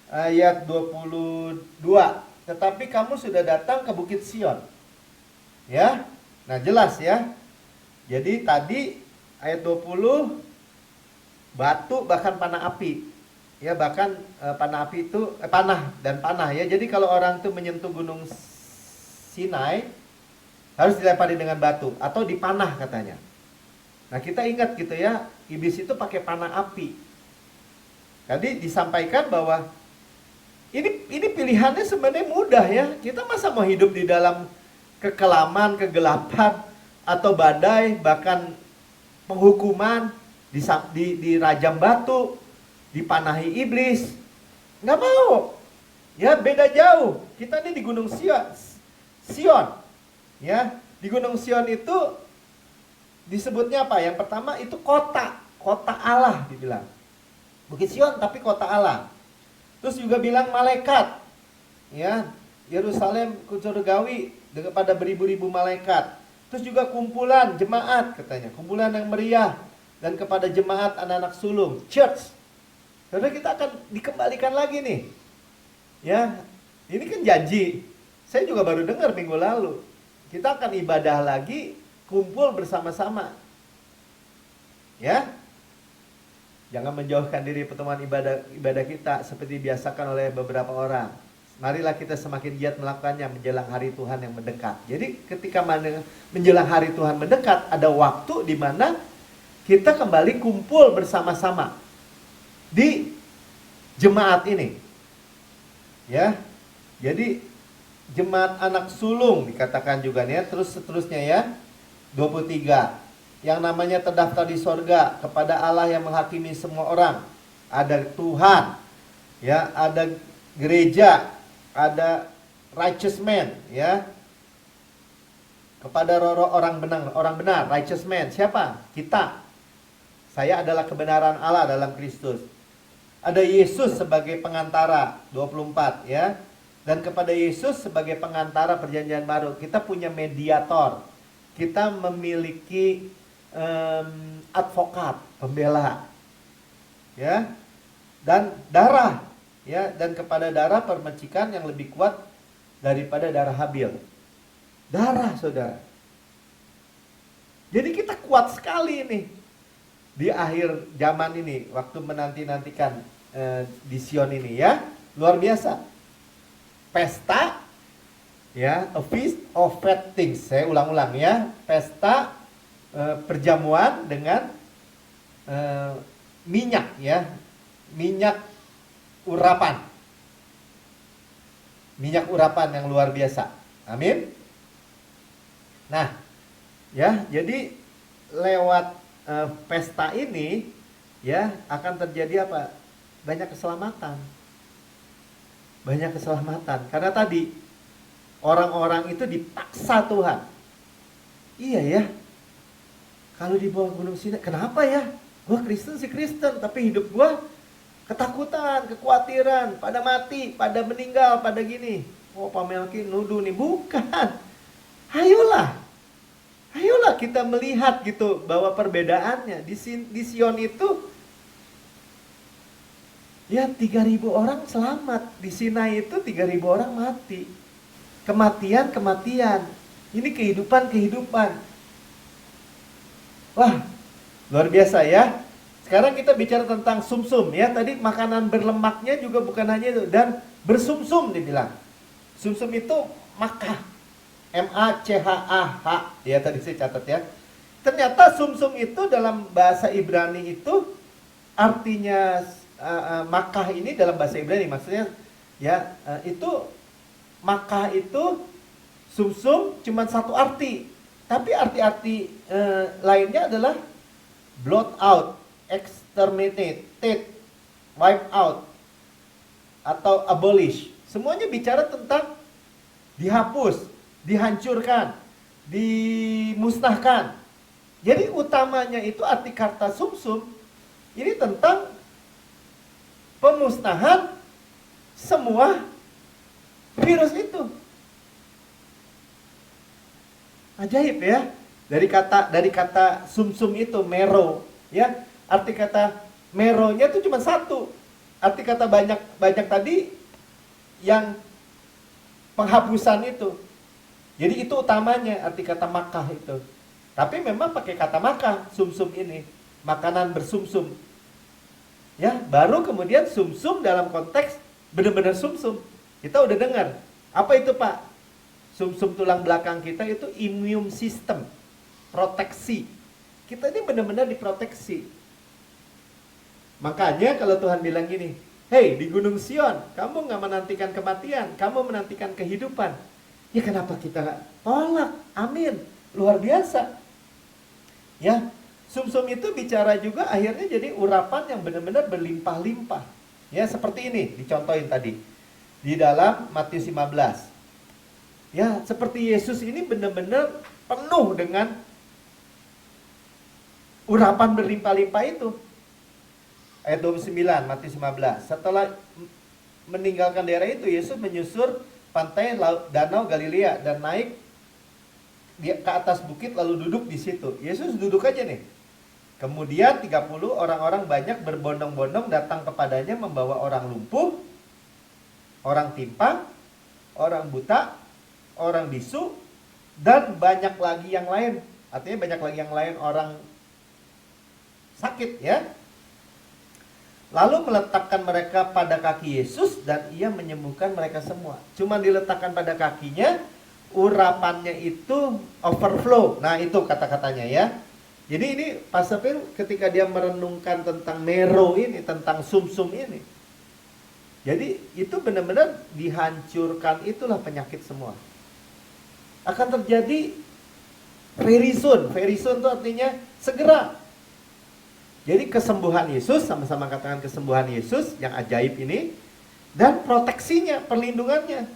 Ayat 22. Tetapi kamu sudah datang ke Bukit Sion. Ya. Nah, jelas ya. Jadi tadi ayat 20 batu bahkan panah api. Ya, bahkan panah api itu panah dan panah ya. Jadi kalau orang itu menyentuh gunung Sinai harus dilempari dengan batu atau dipanah katanya. Nah, kita ingat gitu ya, iblis itu pakai panah api. Tadi disampaikan bahwa ini pilihannya sebenarnya mudah ya. Kita masa mau hidup di dalam kekelaman, kegelapan, atau badai, bahkan penghukuman, dirajam batu, dipanahi iblis. Nggak mau. Ya, beda jauh. Kita ini di Gunung Sion. Ya, di Gunung Sion itu disebutnya apa? Yang pertama itu kota Allah dibilang. Bukit Sion tapi kota Allah. Terus juga bilang malaikat. Ya, Yerusalem surgawi kepada beribu-ribu malaikat. Terus juga kumpulan jemaat katanya, kumpulan yang meriah, dan kepada jemaat anak-anak sulung, church. Karena kita akan dikembalikan lagi nih. Ya, ini kan janji. Saya juga baru dengar minggu lalu. Kita akan ibadah lagi, kumpul bersama-sama. Ya. Jangan menjauhkan diri pertemuan ibadah kita seperti dibiasakan oleh beberapa orang. Marilah kita semakin giat melakukannya menjelang hari Tuhan yang mendekat. Jadi ketika menjelang hari Tuhan mendekat, ada waktu di mana kita kembali kumpul bersama-sama di jemaat ini. Ya. Jadi jemaat anak sulung dikatakan juga nih ya, terus seterusnya ya. 23. Yang namanya terdaftar di sorga kepada Allah yang menghakimi semua orang. Ada Tuhan, ya, ada gereja, ada righteous man, ya. Kepada orang benar, righteous man. Siapa? Kita. Saya adalah kebenaran Allah dalam Kristus. Ada Yesus sebagai pengantara, 24, ya. Dan kepada Yesus sebagai pengantara perjanjian baru. Kita punya mediator. Kita memiliki advokat, pembela, ya, dan darah, ya, dan kepada darah permecikan yang lebih kuat daripada darah Habil. Darah, saudara. Jadi kita kuat sekali nih di akhir zaman ini, waktu menanti-nantikan di Sion ini, ya, luar biasa. Pesta, ya, a feast of fat things. Saya ulang-ulang ya, pesta perjamuan dengan minyak, ya, minyak urapan yang luar biasa. Amin. Nah, ya, jadi lewat pesta ini, ya, akan terjadi apa? Banyak keselamatan karena tadi orang-orang itu dipaksa Tuhan. Iya ya. Kalau di bawah gunung Sinai, kenapa ya? Gua Kristen sih Kristen, tapi hidup gua ketakutan, kekhawatiran, pada mati, pada meninggal, pada gini. Oh, Pak Melki nuduh nih. Bukan. Ayolah, ayolah kita melihat gitu bahwa perbedaannya di Sion itu ya 3.000 orang selamat, di Sinai itu 3.000 orang mati. Kematian. Ini kehidupan. Wah, luar biasa ya. Sekarang kita bicara tentang sumsum ya. Tadi makanan berlemaknya juga bukan hanya itu. Dan bersumsum dibilang. Sumsum itu makah. M-A-C-H-A-H. Ya tadi saya catat ya. Ternyata sumsum itu dalam bahasa Ibrani itu artinya makah ini dalam bahasa Ibrani. Maksudnya ya itu makah itu sumsum cuma satu arti. Tapi arti-arti lainnya adalah blot out, exterminate, wipe out, atau abolish. Semuanya bicara tentang dihapus, dihancurkan, dimusnahkan. Jadi utamanya itu arti kata sumsum ini tentang pemusnahan semua virus itu. Ajaib ya. Dari kata sumsum itu mero ya. Arti kata meronya itu cuma satu. Arti kata banyak tadi yang penghapusan itu. Jadi itu utamanya arti kata makah itu. Tapi memang pakai kata makah sumsum ini, makanan bersumsum. Ya, baru kemudian sumsum dalam konteks benar-benar sumsum. Kita udah dengar. Apa itu, Pak? Sumsum tulang belakang kita itu immune system, proteksi. Kita ini benar-benar diproteksi. Makanya kalau Tuhan bilang gini, hei di Gunung Sion, kamu nggak menantikan kematian, kamu menantikan kehidupan. Ya kenapa kita tolak? Amin, luar biasa. Ya, sumsum itu bicara juga akhirnya jadi urapan yang benar-benar berlimpah-limpah. Ya seperti ini, dicontohin tadi di dalam Matius 15. Ya, seperti Yesus ini benar-benar penuh dengan urapan berlimpah-limpah itu. Ayat 29, Matius 15. Setelah meninggalkan daerah itu, Yesus menyusur pantai Danau Galilea dan naik ke atas bukit lalu duduk di situ. Yesus duduk aja nih. Kemudian 30 orang-orang banyak berbondong-bondong datang kepadanya membawa orang lumpuh, orang timpang, orang buta, orang bisu, dan banyak lagi yang lain. Artinya banyak lagi yang lain orang sakit ya. Lalu meletakkan mereka pada kaki Yesus dan ia menyembuhkan mereka semua. Cuma diletakkan pada kakinya, urapannya itu overflow. Nah itu kata-katanya ya. Jadi ini Pastor Phil ketika dia merenungkan tentang mero ini, tentang sumsum ini. Jadi itu benar-benar dihancurkan, itulah penyakit semua. Akan terjadi very soon. Very soon itu artinya segera. Jadi kesembuhan Yesus, sama-sama katakan kesembuhan Yesus yang ajaib ini, dan proteksinya, perlindungannya.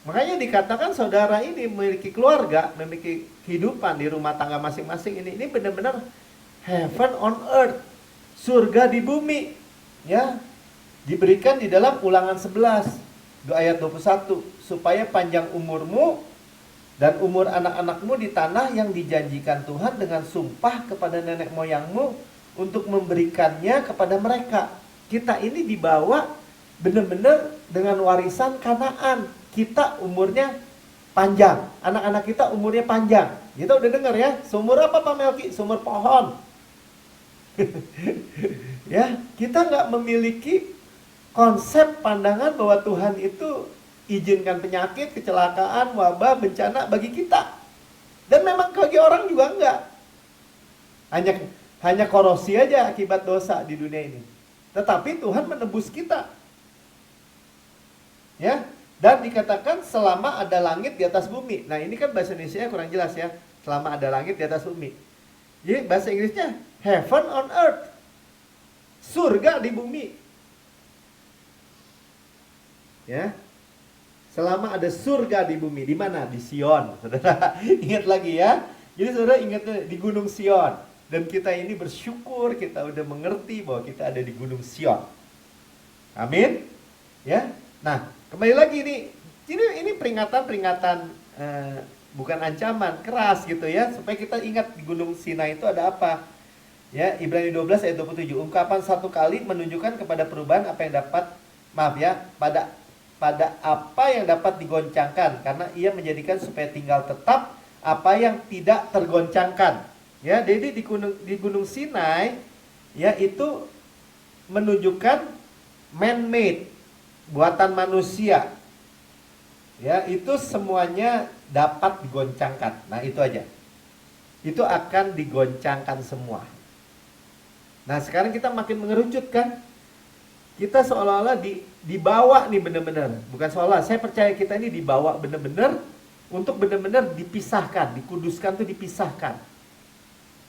Makanya dikatakan saudara ini memiliki keluarga, memiliki kehidupan di rumah tangga masing-masing ini benar-benar heaven on earth, surga di bumi, ya. Diberikan di dalam Ulangan 11 ayat 21, supaya panjang umurmu dan umur anak-anakmu di tanah yang dijanjikan Tuhan dengan sumpah kepada nenek moyangmu untuk memberikannya kepada mereka. Kita ini dibawa benar-benar dengan warisan Kanaan. Kita umurnya panjang, anak-anak kita umurnya panjang. Kita udah dengar ya, seumur apa Pak Melki? Seumur pohon. Ya, kita nggak memiliki konsep pandangan bahwa Tuhan itu izinkan penyakit, kecelakaan, wabah, bencana bagi kita. Dan memang bagi orang juga enggak. Hanya korosi aja akibat dosa di dunia ini. Tetapi Tuhan menebus kita. Ya, dan dikatakan selama ada langit di atas bumi. Nah, ini kan bahasa Indonesia kurang jelas ya. Selama ada langit di atas bumi. Jadi bahasa Inggrisnya heaven on earth. Surga di bumi. Ya. Selama ada surga di bumi, di mana? Di Sion. Saudara, ingat lagi ya. Jadi saudara ingat di Gunung Sion. Dan kita ini bersyukur kita udah mengerti bahwa kita ada di Gunung Sion. Amin. Ya. Nah, kembali lagi ini peringatan bukan ancaman, keras gitu ya, supaya kita ingat di Gunung Sinai itu ada apa. Ya, Ibrani 12 ayat 27. Ungkapan satu kali menunjukkan kepada perubahan apa yang dapat, maaf ya, pada apa yang dapat digoncangkan, karena ia menjadikan supaya tinggal tetap apa yang tidak tergoncangkan. Ya, jadi di Gunung Sinai ya itu menunjukkan man-made, buatan manusia. Ya, itu semuanya dapat digoncangkan. Nah, itu aja. Itu akan digoncangkan semua. Nah, sekarang kita makin mengerucut kan? Kita seolah-olah dibawa nih benar-benar. Bukan seolah, saya percaya kita ini dibawa benar-benar untuk benar-benar dipisahkan, dikuduskan tuh dipisahkan.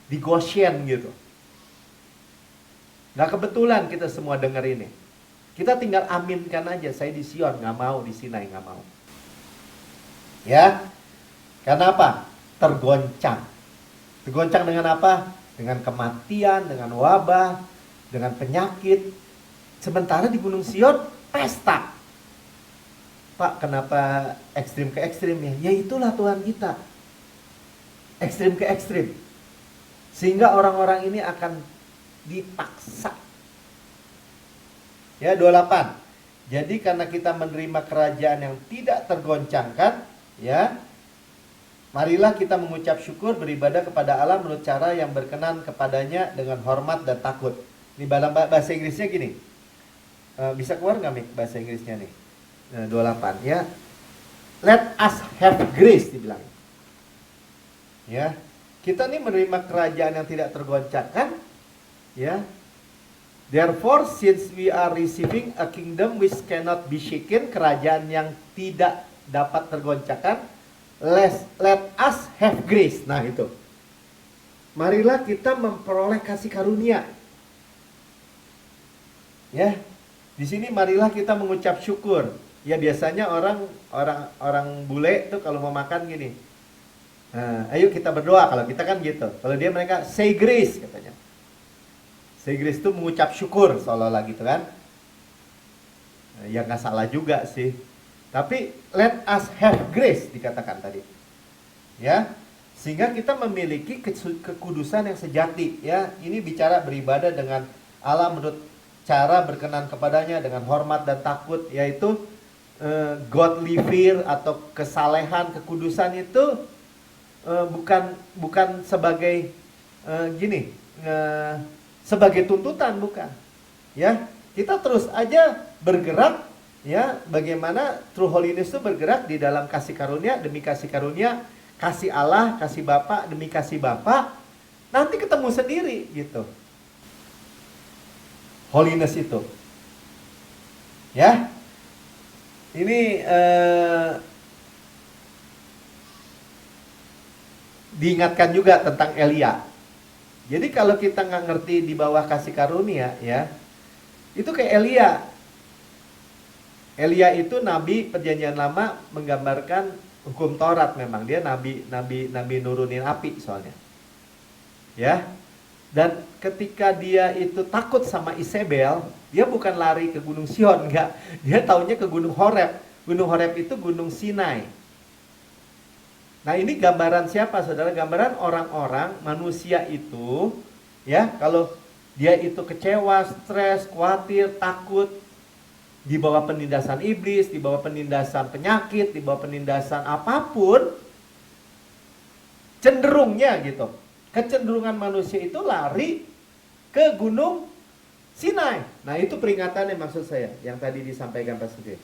Di Goshen gitu. Nggak kebetulan kita semua dengar ini. Kita tinggal aminkan aja, saya di Sion, nggak mau di Sinai, nggak mau. Ya, karena apa? Tergoncang. Tergoncang dengan apa? Dengan kematian, dengan wabah, dengan penyakit. Sementara di Gunung Sion, pesta. Pak, kenapa ekstrim ke ekstrim ya? Ya itulah Tuhan kita. Ekstrim ke ekstrim. Sehingga orang-orang ini akan dipaksa. Ya, 28. Jadi karena kita menerima kerajaan yang tidak tergoncangkan, ya, marilah kita mengucap syukur, beribadah kepada Allah menurut cara yang berkenan kepadanya dengan hormat dan takut. Ini bahasa Inggrisnya gini. Bisa keluar nggak Mik bahasa Inggrisnya nih? 28 ya. Let us have grace dibilang. Ya. Kita nih menerima kerajaan yang tidak tergoncangkan, ya. Therefore, since we are receiving a kingdom which cannot be shaken, kerajaan yang tidak dapat tergoncangkan, let us have grace. Nah itu. Marilah kita memperoleh kasih karunia. Ya. Di sini marilah kita mengucap syukur. Ya biasanya orang bule tuh kalau mau makan gini. Nah, ayo kita berdoa, kalau kita kan gitu. Kalau mereka say grace katanya. Say grace itu mengucap syukur seolah-olah gitu kan. Nah, ya nggak salah juga sih. Tapi let us have grace dikatakan tadi. Ya. Sehingga kita memiliki kekudusan yang sejati, ya. Ini bicara beribadah dengan Allah menurut cara berkenan kepadanya dengan hormat dan takut, yaitu godly fear atau kesalehan, kekudusan itu bukan sebagai sebagai tuntutan, bukan. Ya, kita terus aja bergerak, ya, bagaimana true holiness itu bergerak di dalam kasih karunia demi kasih karunia, kasih Allah, kasih Bapa demi kasih Bapa, nanti ketemu sendiri gitu. Holiness itu. Ya. Ini diingatkan juga tentang Elia. Jadi kalau kita nggak ngerti di bawah kasih karunia, ya, itu kayak Elia. Elia itu nabi perjanjian lama, menggambarkan hukum Taurat. Memang dia nabi nurunin api soalnya. Ya. Dan ketika dia itu takut sama Isabel, dia bukan lari ke Gunung Sion, enggak. Dia taunya ke Gunung Horeb. Gunung Horeb itu Gunung Sinai. Nah, ini gambaran siapa, saudara? Gambaran orang-orang, manusia itu, ya, kalau dia itu kecewa, stres, khawatir, takut, di bawah penindasan iblis, di bawah penindasan penyakit, di bawah penindasan apapun, cenderungnya gitu. Kecenderungan manusia itu lari ke Gunung Sinai. Nah, itu peringatannya maksud saya, yang tadi disampaikan Pak Sugeng.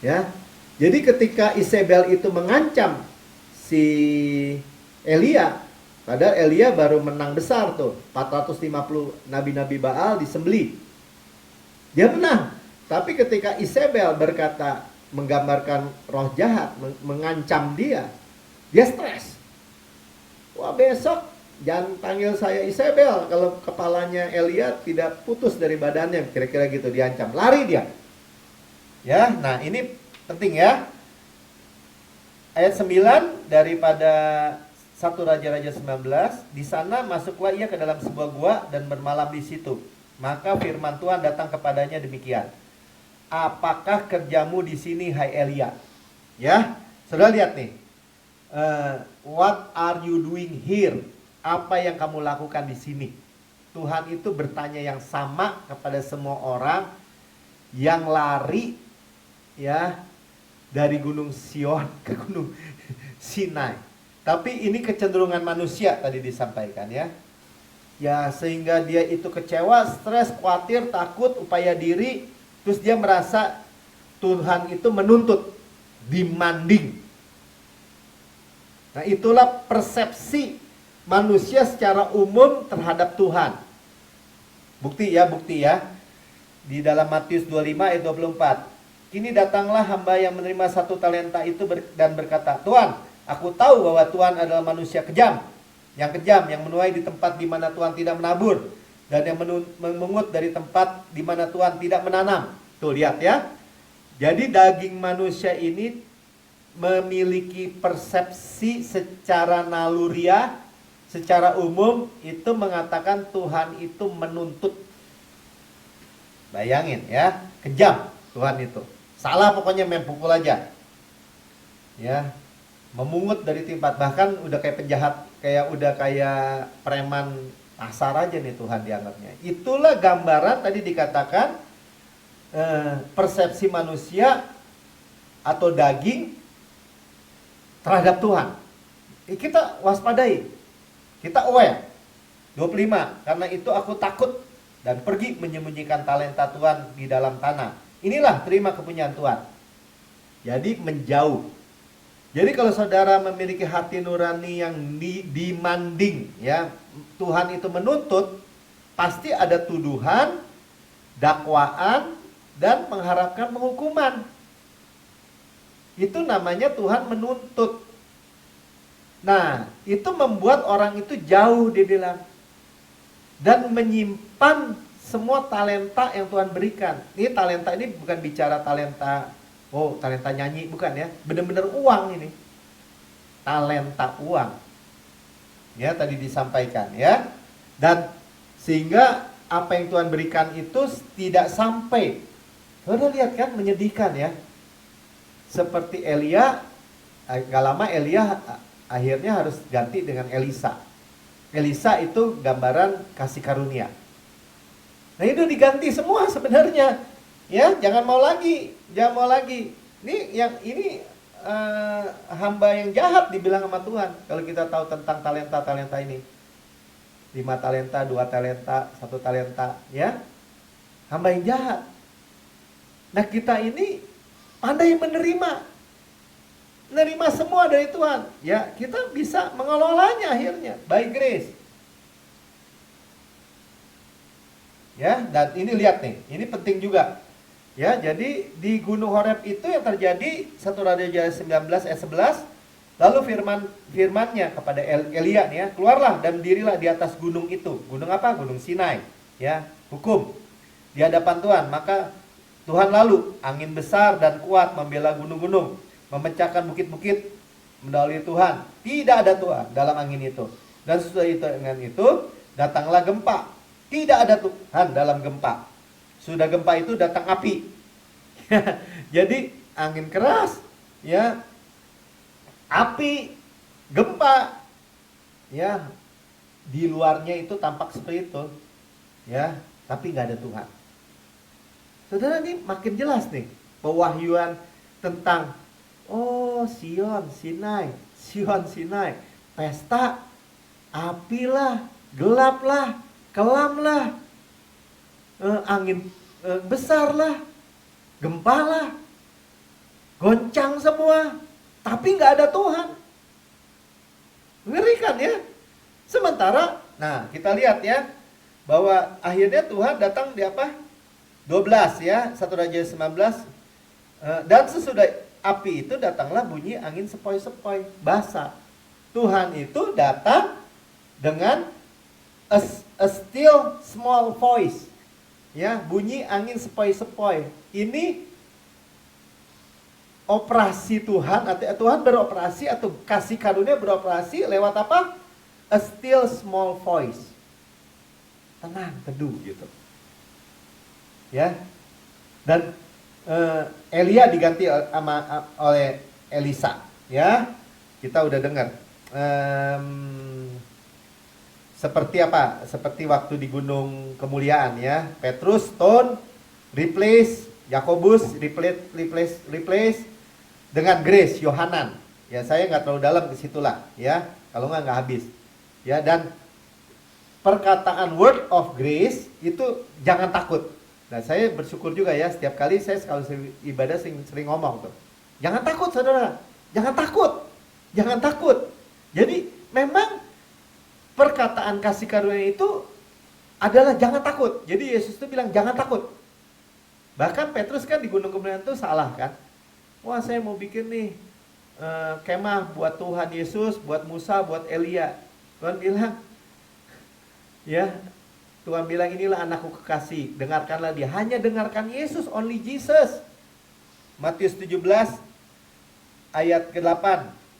Ya. Jadi ketika Isabel itu mengancam si Elia, padahal Elia baru menang besar tuh, 450 nabi-nabi Baal disembelih. Dia menang. Tapi ketika Isabel berkata, menggambarkan roh jahat, mengancam dia stres. Wah, besok jangan panggil saya Isabel kalau kepalanya Elia tidak putus dari badannya, kira-kira gitu, diancam. Lari dia. Ya, nah ini penting ya. Ayat 9 daripada 1 Raja-Raja 19, di sana masuklah ia ke dalam sebuah gua dan bermalam di situ. Maka firman Tuhan datang kepadanya demikian. Apakah kerjamu di sini, hai Elia? Ya, Saudara lihat nih, what are you doing here? Apa yang kamu lakukan di sini? Tuhan itu bertanya yang sama kepada semua orang yang lari ya dari Gunung Sion ke Gunung Sinai. Tapi ini kecenderungan manusia tadi disampaikan ya. Ya sehingga dia itu kecewa, stres, khawatir, takut, upaya diri, terus dia merasa Tuhan itu menuntut, demanding. Nah, itulah persepsi manusia secara umum terhadap Tuhan. Bukti ya. Di dalam Matius 25 ayat 24. Kini datanglah hamba yang menerima 1 talenta itu dan berkata, Tuhan, aku tahu bahwa Tuhan adalah manusia kejam, yang menuai di tempat di mana Tuhan tidak menabur, dan yang memungut dari tempat di mana Tuhan tidak menanam. Tuh lihat ya. Jadi daging manusia ini memiliki persepsi secara naluriah, secara umum itu mengatakan Tuhan itu menuntut. Bayangin ya, kejam Tuhan itu. Salah pokoknya main pukul aja. Ya, memungut dari tempat, bahkan udah kayak penjahat, udah kayak preman pasar aja nih Tuhan dianggapnya. Itulah gambaran tadi dikatakan persepsi manusia atau daging terhadap Tuhan. Kita waspadai, kita aware. 25, karena itu aku takut dan pergi menyembunyikan talenta Tuhan di dalam tanah. Inilah terima kepunyaan Tuhan. Jadi menjauh. Jadi kalau saudara memiliki hati nurani yang demanding, ya, Tuhan itu menuntut, pasti ada tuduhan, dakwaan, dan mengharapkan penghukuman. Itu namanya Tuhan menuntut. Nah, itu membuat orang itu jauh, dia bilang. Dan menyimpan semua talenta yang Tuhan berikan. Ini talenta ini bukan bicara talenta, talenta nyanyi, bukan ya. Benar-benar uang ini. Talenta uang. Ya, tadi disampaikan ya. Dan sehingga apa yang Tuhan berikan itu tidak sampai. Saudara lihat kan, menyedihkan ya. Seperti Elia, gak lama Elia akhirnya harus ganti dengan Elisa. Elisa itu gambaran kasih karunia. Nah itu diganti semua sebenarnya. Ya, jangan mau lagi. Ini hamba yang jahat dibilang sama Tuhan. Kalau kita tahu tentang talenta ini. 5 talenta, 2 talenta, 1 talenta, ya. Hamba yang jahat. Nah kita ini pandai menerima semua dari Tuhan. Ya, kita bisa mengelolanya akhirnya by grace. Ya, dan ini lihat nih, ini penting juga. Ya, jadi di Gunung Horeb itu yang terjadi 1 Raja 19 ayat 11, lalu firman-nya kepada Elia nih ya, keluarlah dan dirilah di atas gunung itu. Gunung apa? Gunung Sinai, ya, hukum. Di hadapan Tuhan, maka Tuhan lalu angin besar dan kuat membela gunung-gunung, memecahkan bukit-bukit mendahului Tuhan. Tidak ada Tuhan dalam angin itu. Dan sesudah itu dengan itu datanglah gempa. Tidak ada Tuhan dalam gempa. Sudah gempa itu datang api. Jadi angin keras, ya, api, gempa, ya, di luarnya itu tampak seperti itu, ya, tapi nggak ada Tuhan. Saudara, ini makin jelas nih pewahyuan tentang Sion, Sinai, pesta, api lah, gelap lah, kelam lah, angin besar lah, gempa lah, goncang semua, tapi nggak ada Tuhan. Ngerikan ya. Sementara, nah kita lihat ya, bahwa akhirnya Tuhan datang di apa? 12 ya, 1 Raja 19. Dan sesudah api itu datanglah bunyi angin sepoi-sepoi, basah. Tuhan itu datang dengan a still small voice. Ya, bunyi angin sepoi-sepoi. Ini operasi Tuhan, atau Tuhan beroperasi atau kasih karunia beroperasi lewat apa? A still small voice. Tenang, teduh gitu. Ya. Dan Elia diganti oleh Elisa. Ya, kita udah dengar. Seperti apa? Seperti waktu di Gunung Kemuliaan ya. Petrus, stone, replace, Yakobus, replace dengan grace, Yohanan. Ya, saya nggak terlalu dalam ke situlah ya. Kalau nggak habis. Ya, dan perkataan word of grace itu jangan takut. Nah, saya bersyukur juga ya, setiap kali saya sekali ibadah sering ngomong tuh. Jangan takut, saudara. Jangan takut. Jangan takut. Jadi, memang perkataan kasih karunia itu adalah jangan takut. Jadi Yesus itu bilang jangan takut. Bahkan Petrus kan di Gunung Kemuliaan itu salah kan. Wah, saya mau bikin nih kemah buat Tuhan Yesus, buat Musa, buat Elia. Tuhan bilang, ya, Tuhan bilang inilah anakku kekasih, dengarkanlah dia. Hanya dengarkan Yesus, only Jesus. Matius 17 ayat ke-8.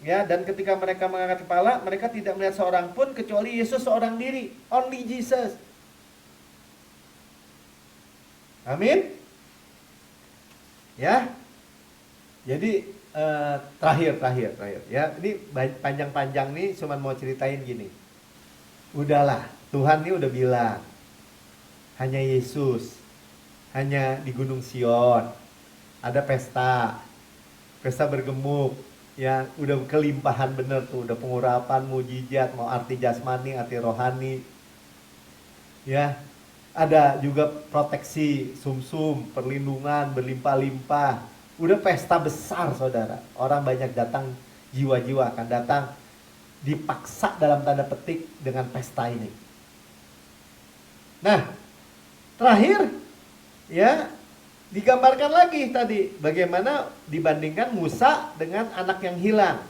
Ya, dan ketika mereka mengangkat kepala, mereka tidak melihat seorang pun kecuali Yesus seorang diri, only Jesus. Amin. Ya. Jadi terakhir ya. Ini panjang-panjang nih, cuma mau ceritain gini. Udahlah, Tuhan ini udah bilang hanya Yesus, hanya di Gunung Sion ada pesta bergemuk, ya udah kelimpahan bener tuh, udah pengurapan, mujizat, mau arti jasmani, arti rohani, ya ada juga proteksi, sumsum, perlindungan berlimpah-limpah, udah pesta besar saudara, orang banyak datang, jiwa-jiwa akan datang, dipaksa dalam tanda petik dengan pesta ini. Nah, terakhir ya digambarkan lagi tadi bagaimana dibandingkan Musa dengan anak yang hilang.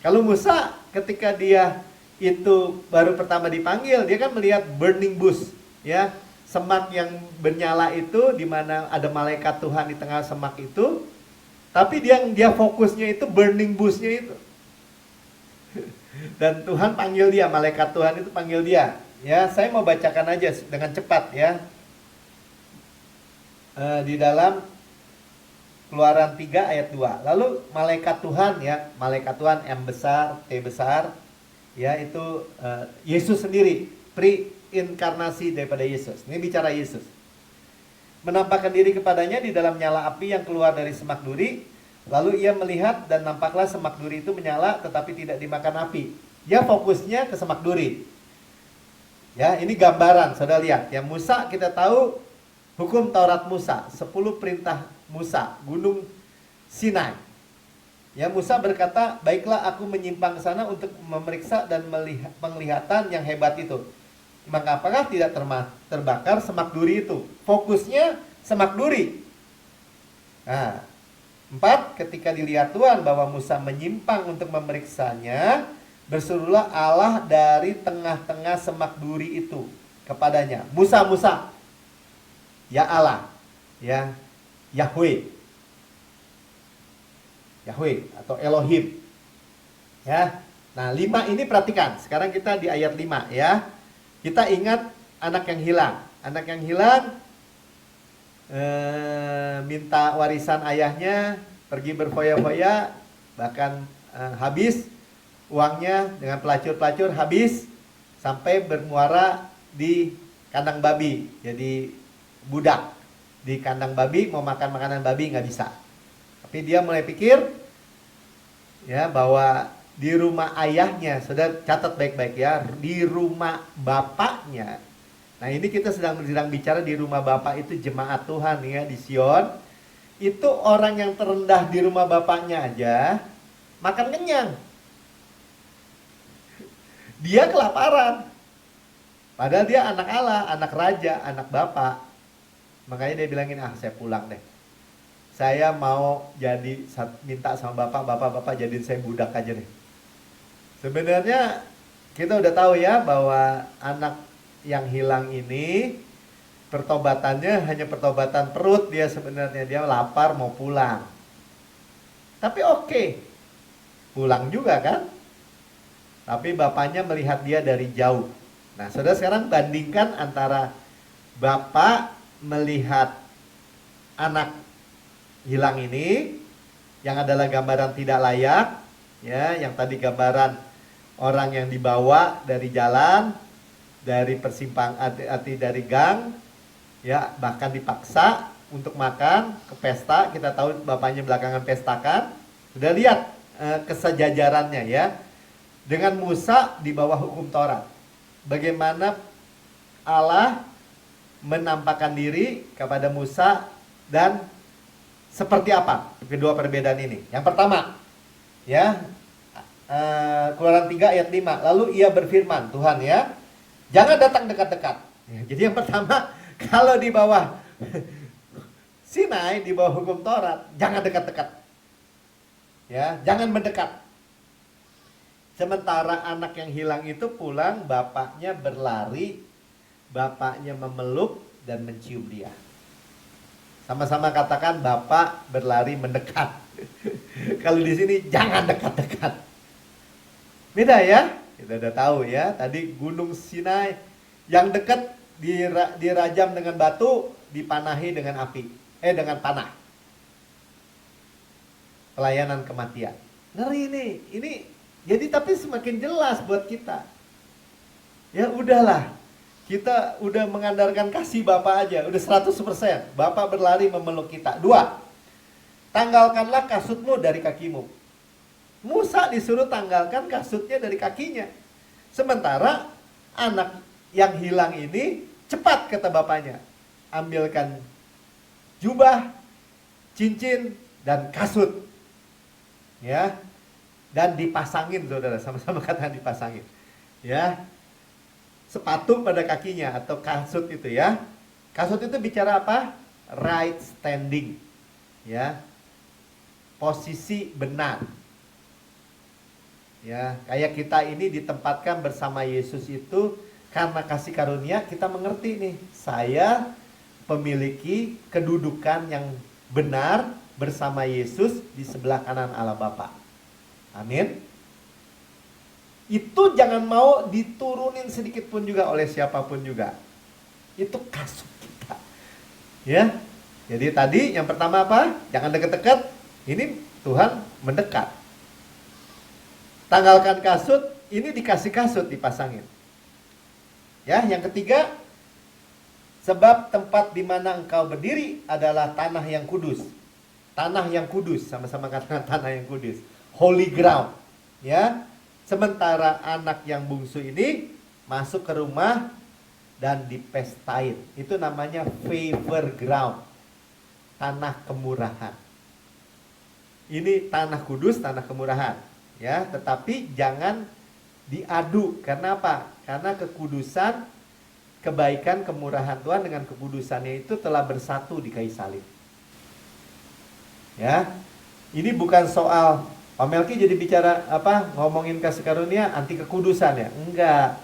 Kalau Musa ketika dia itu baru pertama dipanggil, dia kan melihat burning bush, ya, semak yang bernyala itu, di mana ada malaikat Tuhan di tengah semak itu. Tapi dia fokusnya itu burning bush-nya itu. Dan Tuhan panggil dia, malaikat Tuhan itu panggil dia. Ya, saya mau bacakan aja dengan cepat ya. Di dalam Keluaran 3 ayat 2. Lalu malaikat Tuhan ya, malaikat Tuhan M besar, T besar, ya itu Yesus sendiri, pre-inkarnasi daripada Yesus. Ini bicara Yesus. Menampakkan diri kepadanya di dalam nyala api yang keluar dari semak duri. Lalu ia melihat dan nampaklah semak duri itu menyala tetapi tidak dimakan api. Dia fokusnya ke semak duri. Ya, ini gambaran, saudara lihat. Ya, Musa kita tahu hukum Taurat Musa, 10 perintah Musa, Gunung Sinai. Ya, Musa berkata, baiklah aku menyimpang ke sana untuk memeriksa dan melihat penglihatan yang hebat itu. Maka apakah tidak terbakar semak duri itu? Fokusnya semak duri. Nah, 4, ketika dilihat Tuhan bahwa Musa menyimpang untuk memeriksanya, berserulah Allah dari tengah-tengah semak duri itu kepadanya. Musa, Musa. Ya Allah. Ya, Yahweh. Yahweh atau Elohim. Ya. Nah, 5 ini perhatikan. Sekarang kita di ayat 5 ya. Kita ingat anak yang hilang. Anak yang hilang minta warisan ayahnya, pergi berfoya-foya, bahkan habis uangnya dengan pelacur-pelacur, habis sampai bermuara di kandang babi. Jadi budak di kandang babi, mau makan makanan babi nggak bisa. Tapi dia mulai pikir ya bahwa di rumah ayahnya, sudah catat baik-baik ya, di rumah bapaknya. Nah, ini kita sedang bicara di rumah bapak itu jemaat Tuhan ya di Sion. Itu orang yang terendah di rumah bapaknya aja makan kenyang. Dia kelaparan. Padahal dia anak Allah, anak raja, anak bapak. Makanya dia bilangin, saya pulang deh. Saya mau minta sama bapak jadiin saya budak aja deh. Sebenarnya kita udah tahu ya bahwa anak yang hilang ini pertobatannya hanya pertobatan perut, dia sebenarnya dia lapar mau pulang. Tapi oke, pulang juga kan. Tapi bapaknya melihat dia dari jauh. Nah, saudara sekarang bandingkan antara bapak melihat anak hilang ini yang adalah gambaran tidak layak, ya, yang tadi gambaran orang yang dibawa dari jalan, dari persimpangan, dari gang, ya, bahkan dipaksa untuk makan ke pesta. Kita tahu bapaknya belakangan pestakan. Sudah lihat kesejajarannya, ya, dengan Musa di bawah hukum Taurat. Bagaimana Allah menampakkan diri kepada Musa dan seperti apa kedua perbedaan ini. Yang pertama, ya, Keluaran 3 ayat 5. Lalu ia berfirman, Tuhan, ya, jangan datang dekat-dekat. Ya, jadi yang pertama, kalau di bawah Sinai, di bawah hukum Taurat, jangan dekat-dekat. Ya, jangan mendekat. Sementara anak yang hilang itu pulang, bapaknya berlari, bapaknya memeluk dan mencium dia. Sama-sama katakan, bapak berlari mendekat. Kalau di sini jangan dekat-dekat. Beda, ya? Kita udah tahu, ya. Tadi Gunung Sinai yang dekat dirajam dengan batu, dipanahi dengan api. Dengan panah. Pelayanan kematian. Ngeri nih. Ini jadi tapi semakin jelas buat kita. Ya udahlah. Kita udah mengandalkan kasih Bapak aja, udah 100%. Bapak berlari memeluk kita. 2. Tanggalkanlah kasutmu dari kakimu. Musa disuruh tanggalkan kasutnya dari kakinya. Sementara anak yang hilang ini cepat, kata bapaknya. Ambilkan jubah, cincin, dan kasut. Ya. Dan dipasangin, saudara. Sama-sama kata dipasangin. Ya. Sepatu pada kakinya atau kasut itu, ya. Kasut itu bicara apa? Right standing. Ya. Posisi benar. Ya, kayak kita ini ditempatkan bersama Yesus itu karena kasih karunia, kita mengerti nih, saya memiliki kedudukan yang benar bersama Yesus di sebelah kanan Allah Bapa. Amin. Itu jangan mau diturunin sedikit pun juga oleh siapapun juga. Itu kasut kita. Ya. Jadi tadi yang pertama apa? Jangan dekat-dekat. Ini Tuhan mendekat. Tanggalkan kasut, ini dikasih kasut, dipasangin. Ya, yang ketiga, sebab tempat di mana engkau berdiri adalah tanah yang kudus. Tanah yang kudus, sama-sama katakan tanah yang kudus. Holy ground. Ya. Sementara anak yang bungsu ini masuk ke rumah dan dipestain. Itu namanya favor ground. Tanah kemurahan. Ini tanah kudus, tanah kemurahan. Ya, tetapi jangan diadu. Karena apa? Karena kekudusan, kebaikan, kemurahan Tuhan dengan kekudusannya itu telah bersatu di kayu salib. Ya. Ini bukan soal Pak Melki jadi bicara apa? Ngomongin kasih karunia anti kekudusan, ya? Enggak.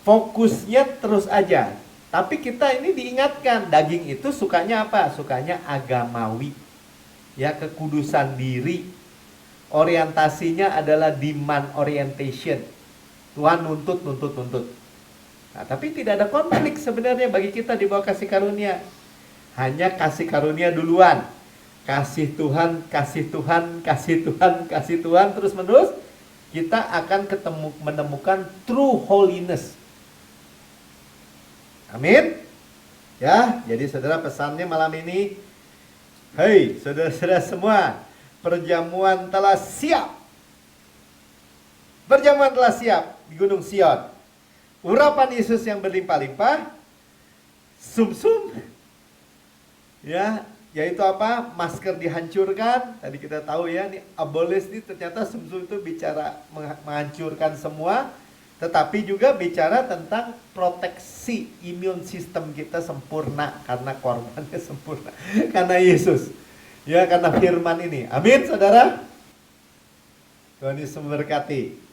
Fokusnya terus aja. Tapi kita ini diingatkan, daging itu sukanya apa? Sukanya agamawi. Ya, kekudusan diri. Orientasinya adalah demand orientation. Tuhan nuntut. Nah, tapi tidak ada konflik sebenarnya bagi kita di bawah kasih karunia. Hanya kasih karunia duluan. Kasih Tuhan terus menerus. Kita akan menemukan true holiness. Amin. Ya, jadi saudara, pesannya malam ini, hei saudara-saudara semua, perjamuan telah siap. Perjamuan telah siap di Gunung Sion. Urapan Yesus yang berlimpah-limpah. Sum-sum. Ya, yaitu apa? Masker dihancurkan. Tadi kita tahu, ya, ini abolish, ini ternyata sum-sum itu bicara menghancurkan semua. Tetapi juga bicara tentang proteksi imun sistem kita sempurna. Karena korbannya sempurna. Karena Yesus. Ya, karena firman ini. Amin, saudara. Tuhan Yesus memberkati.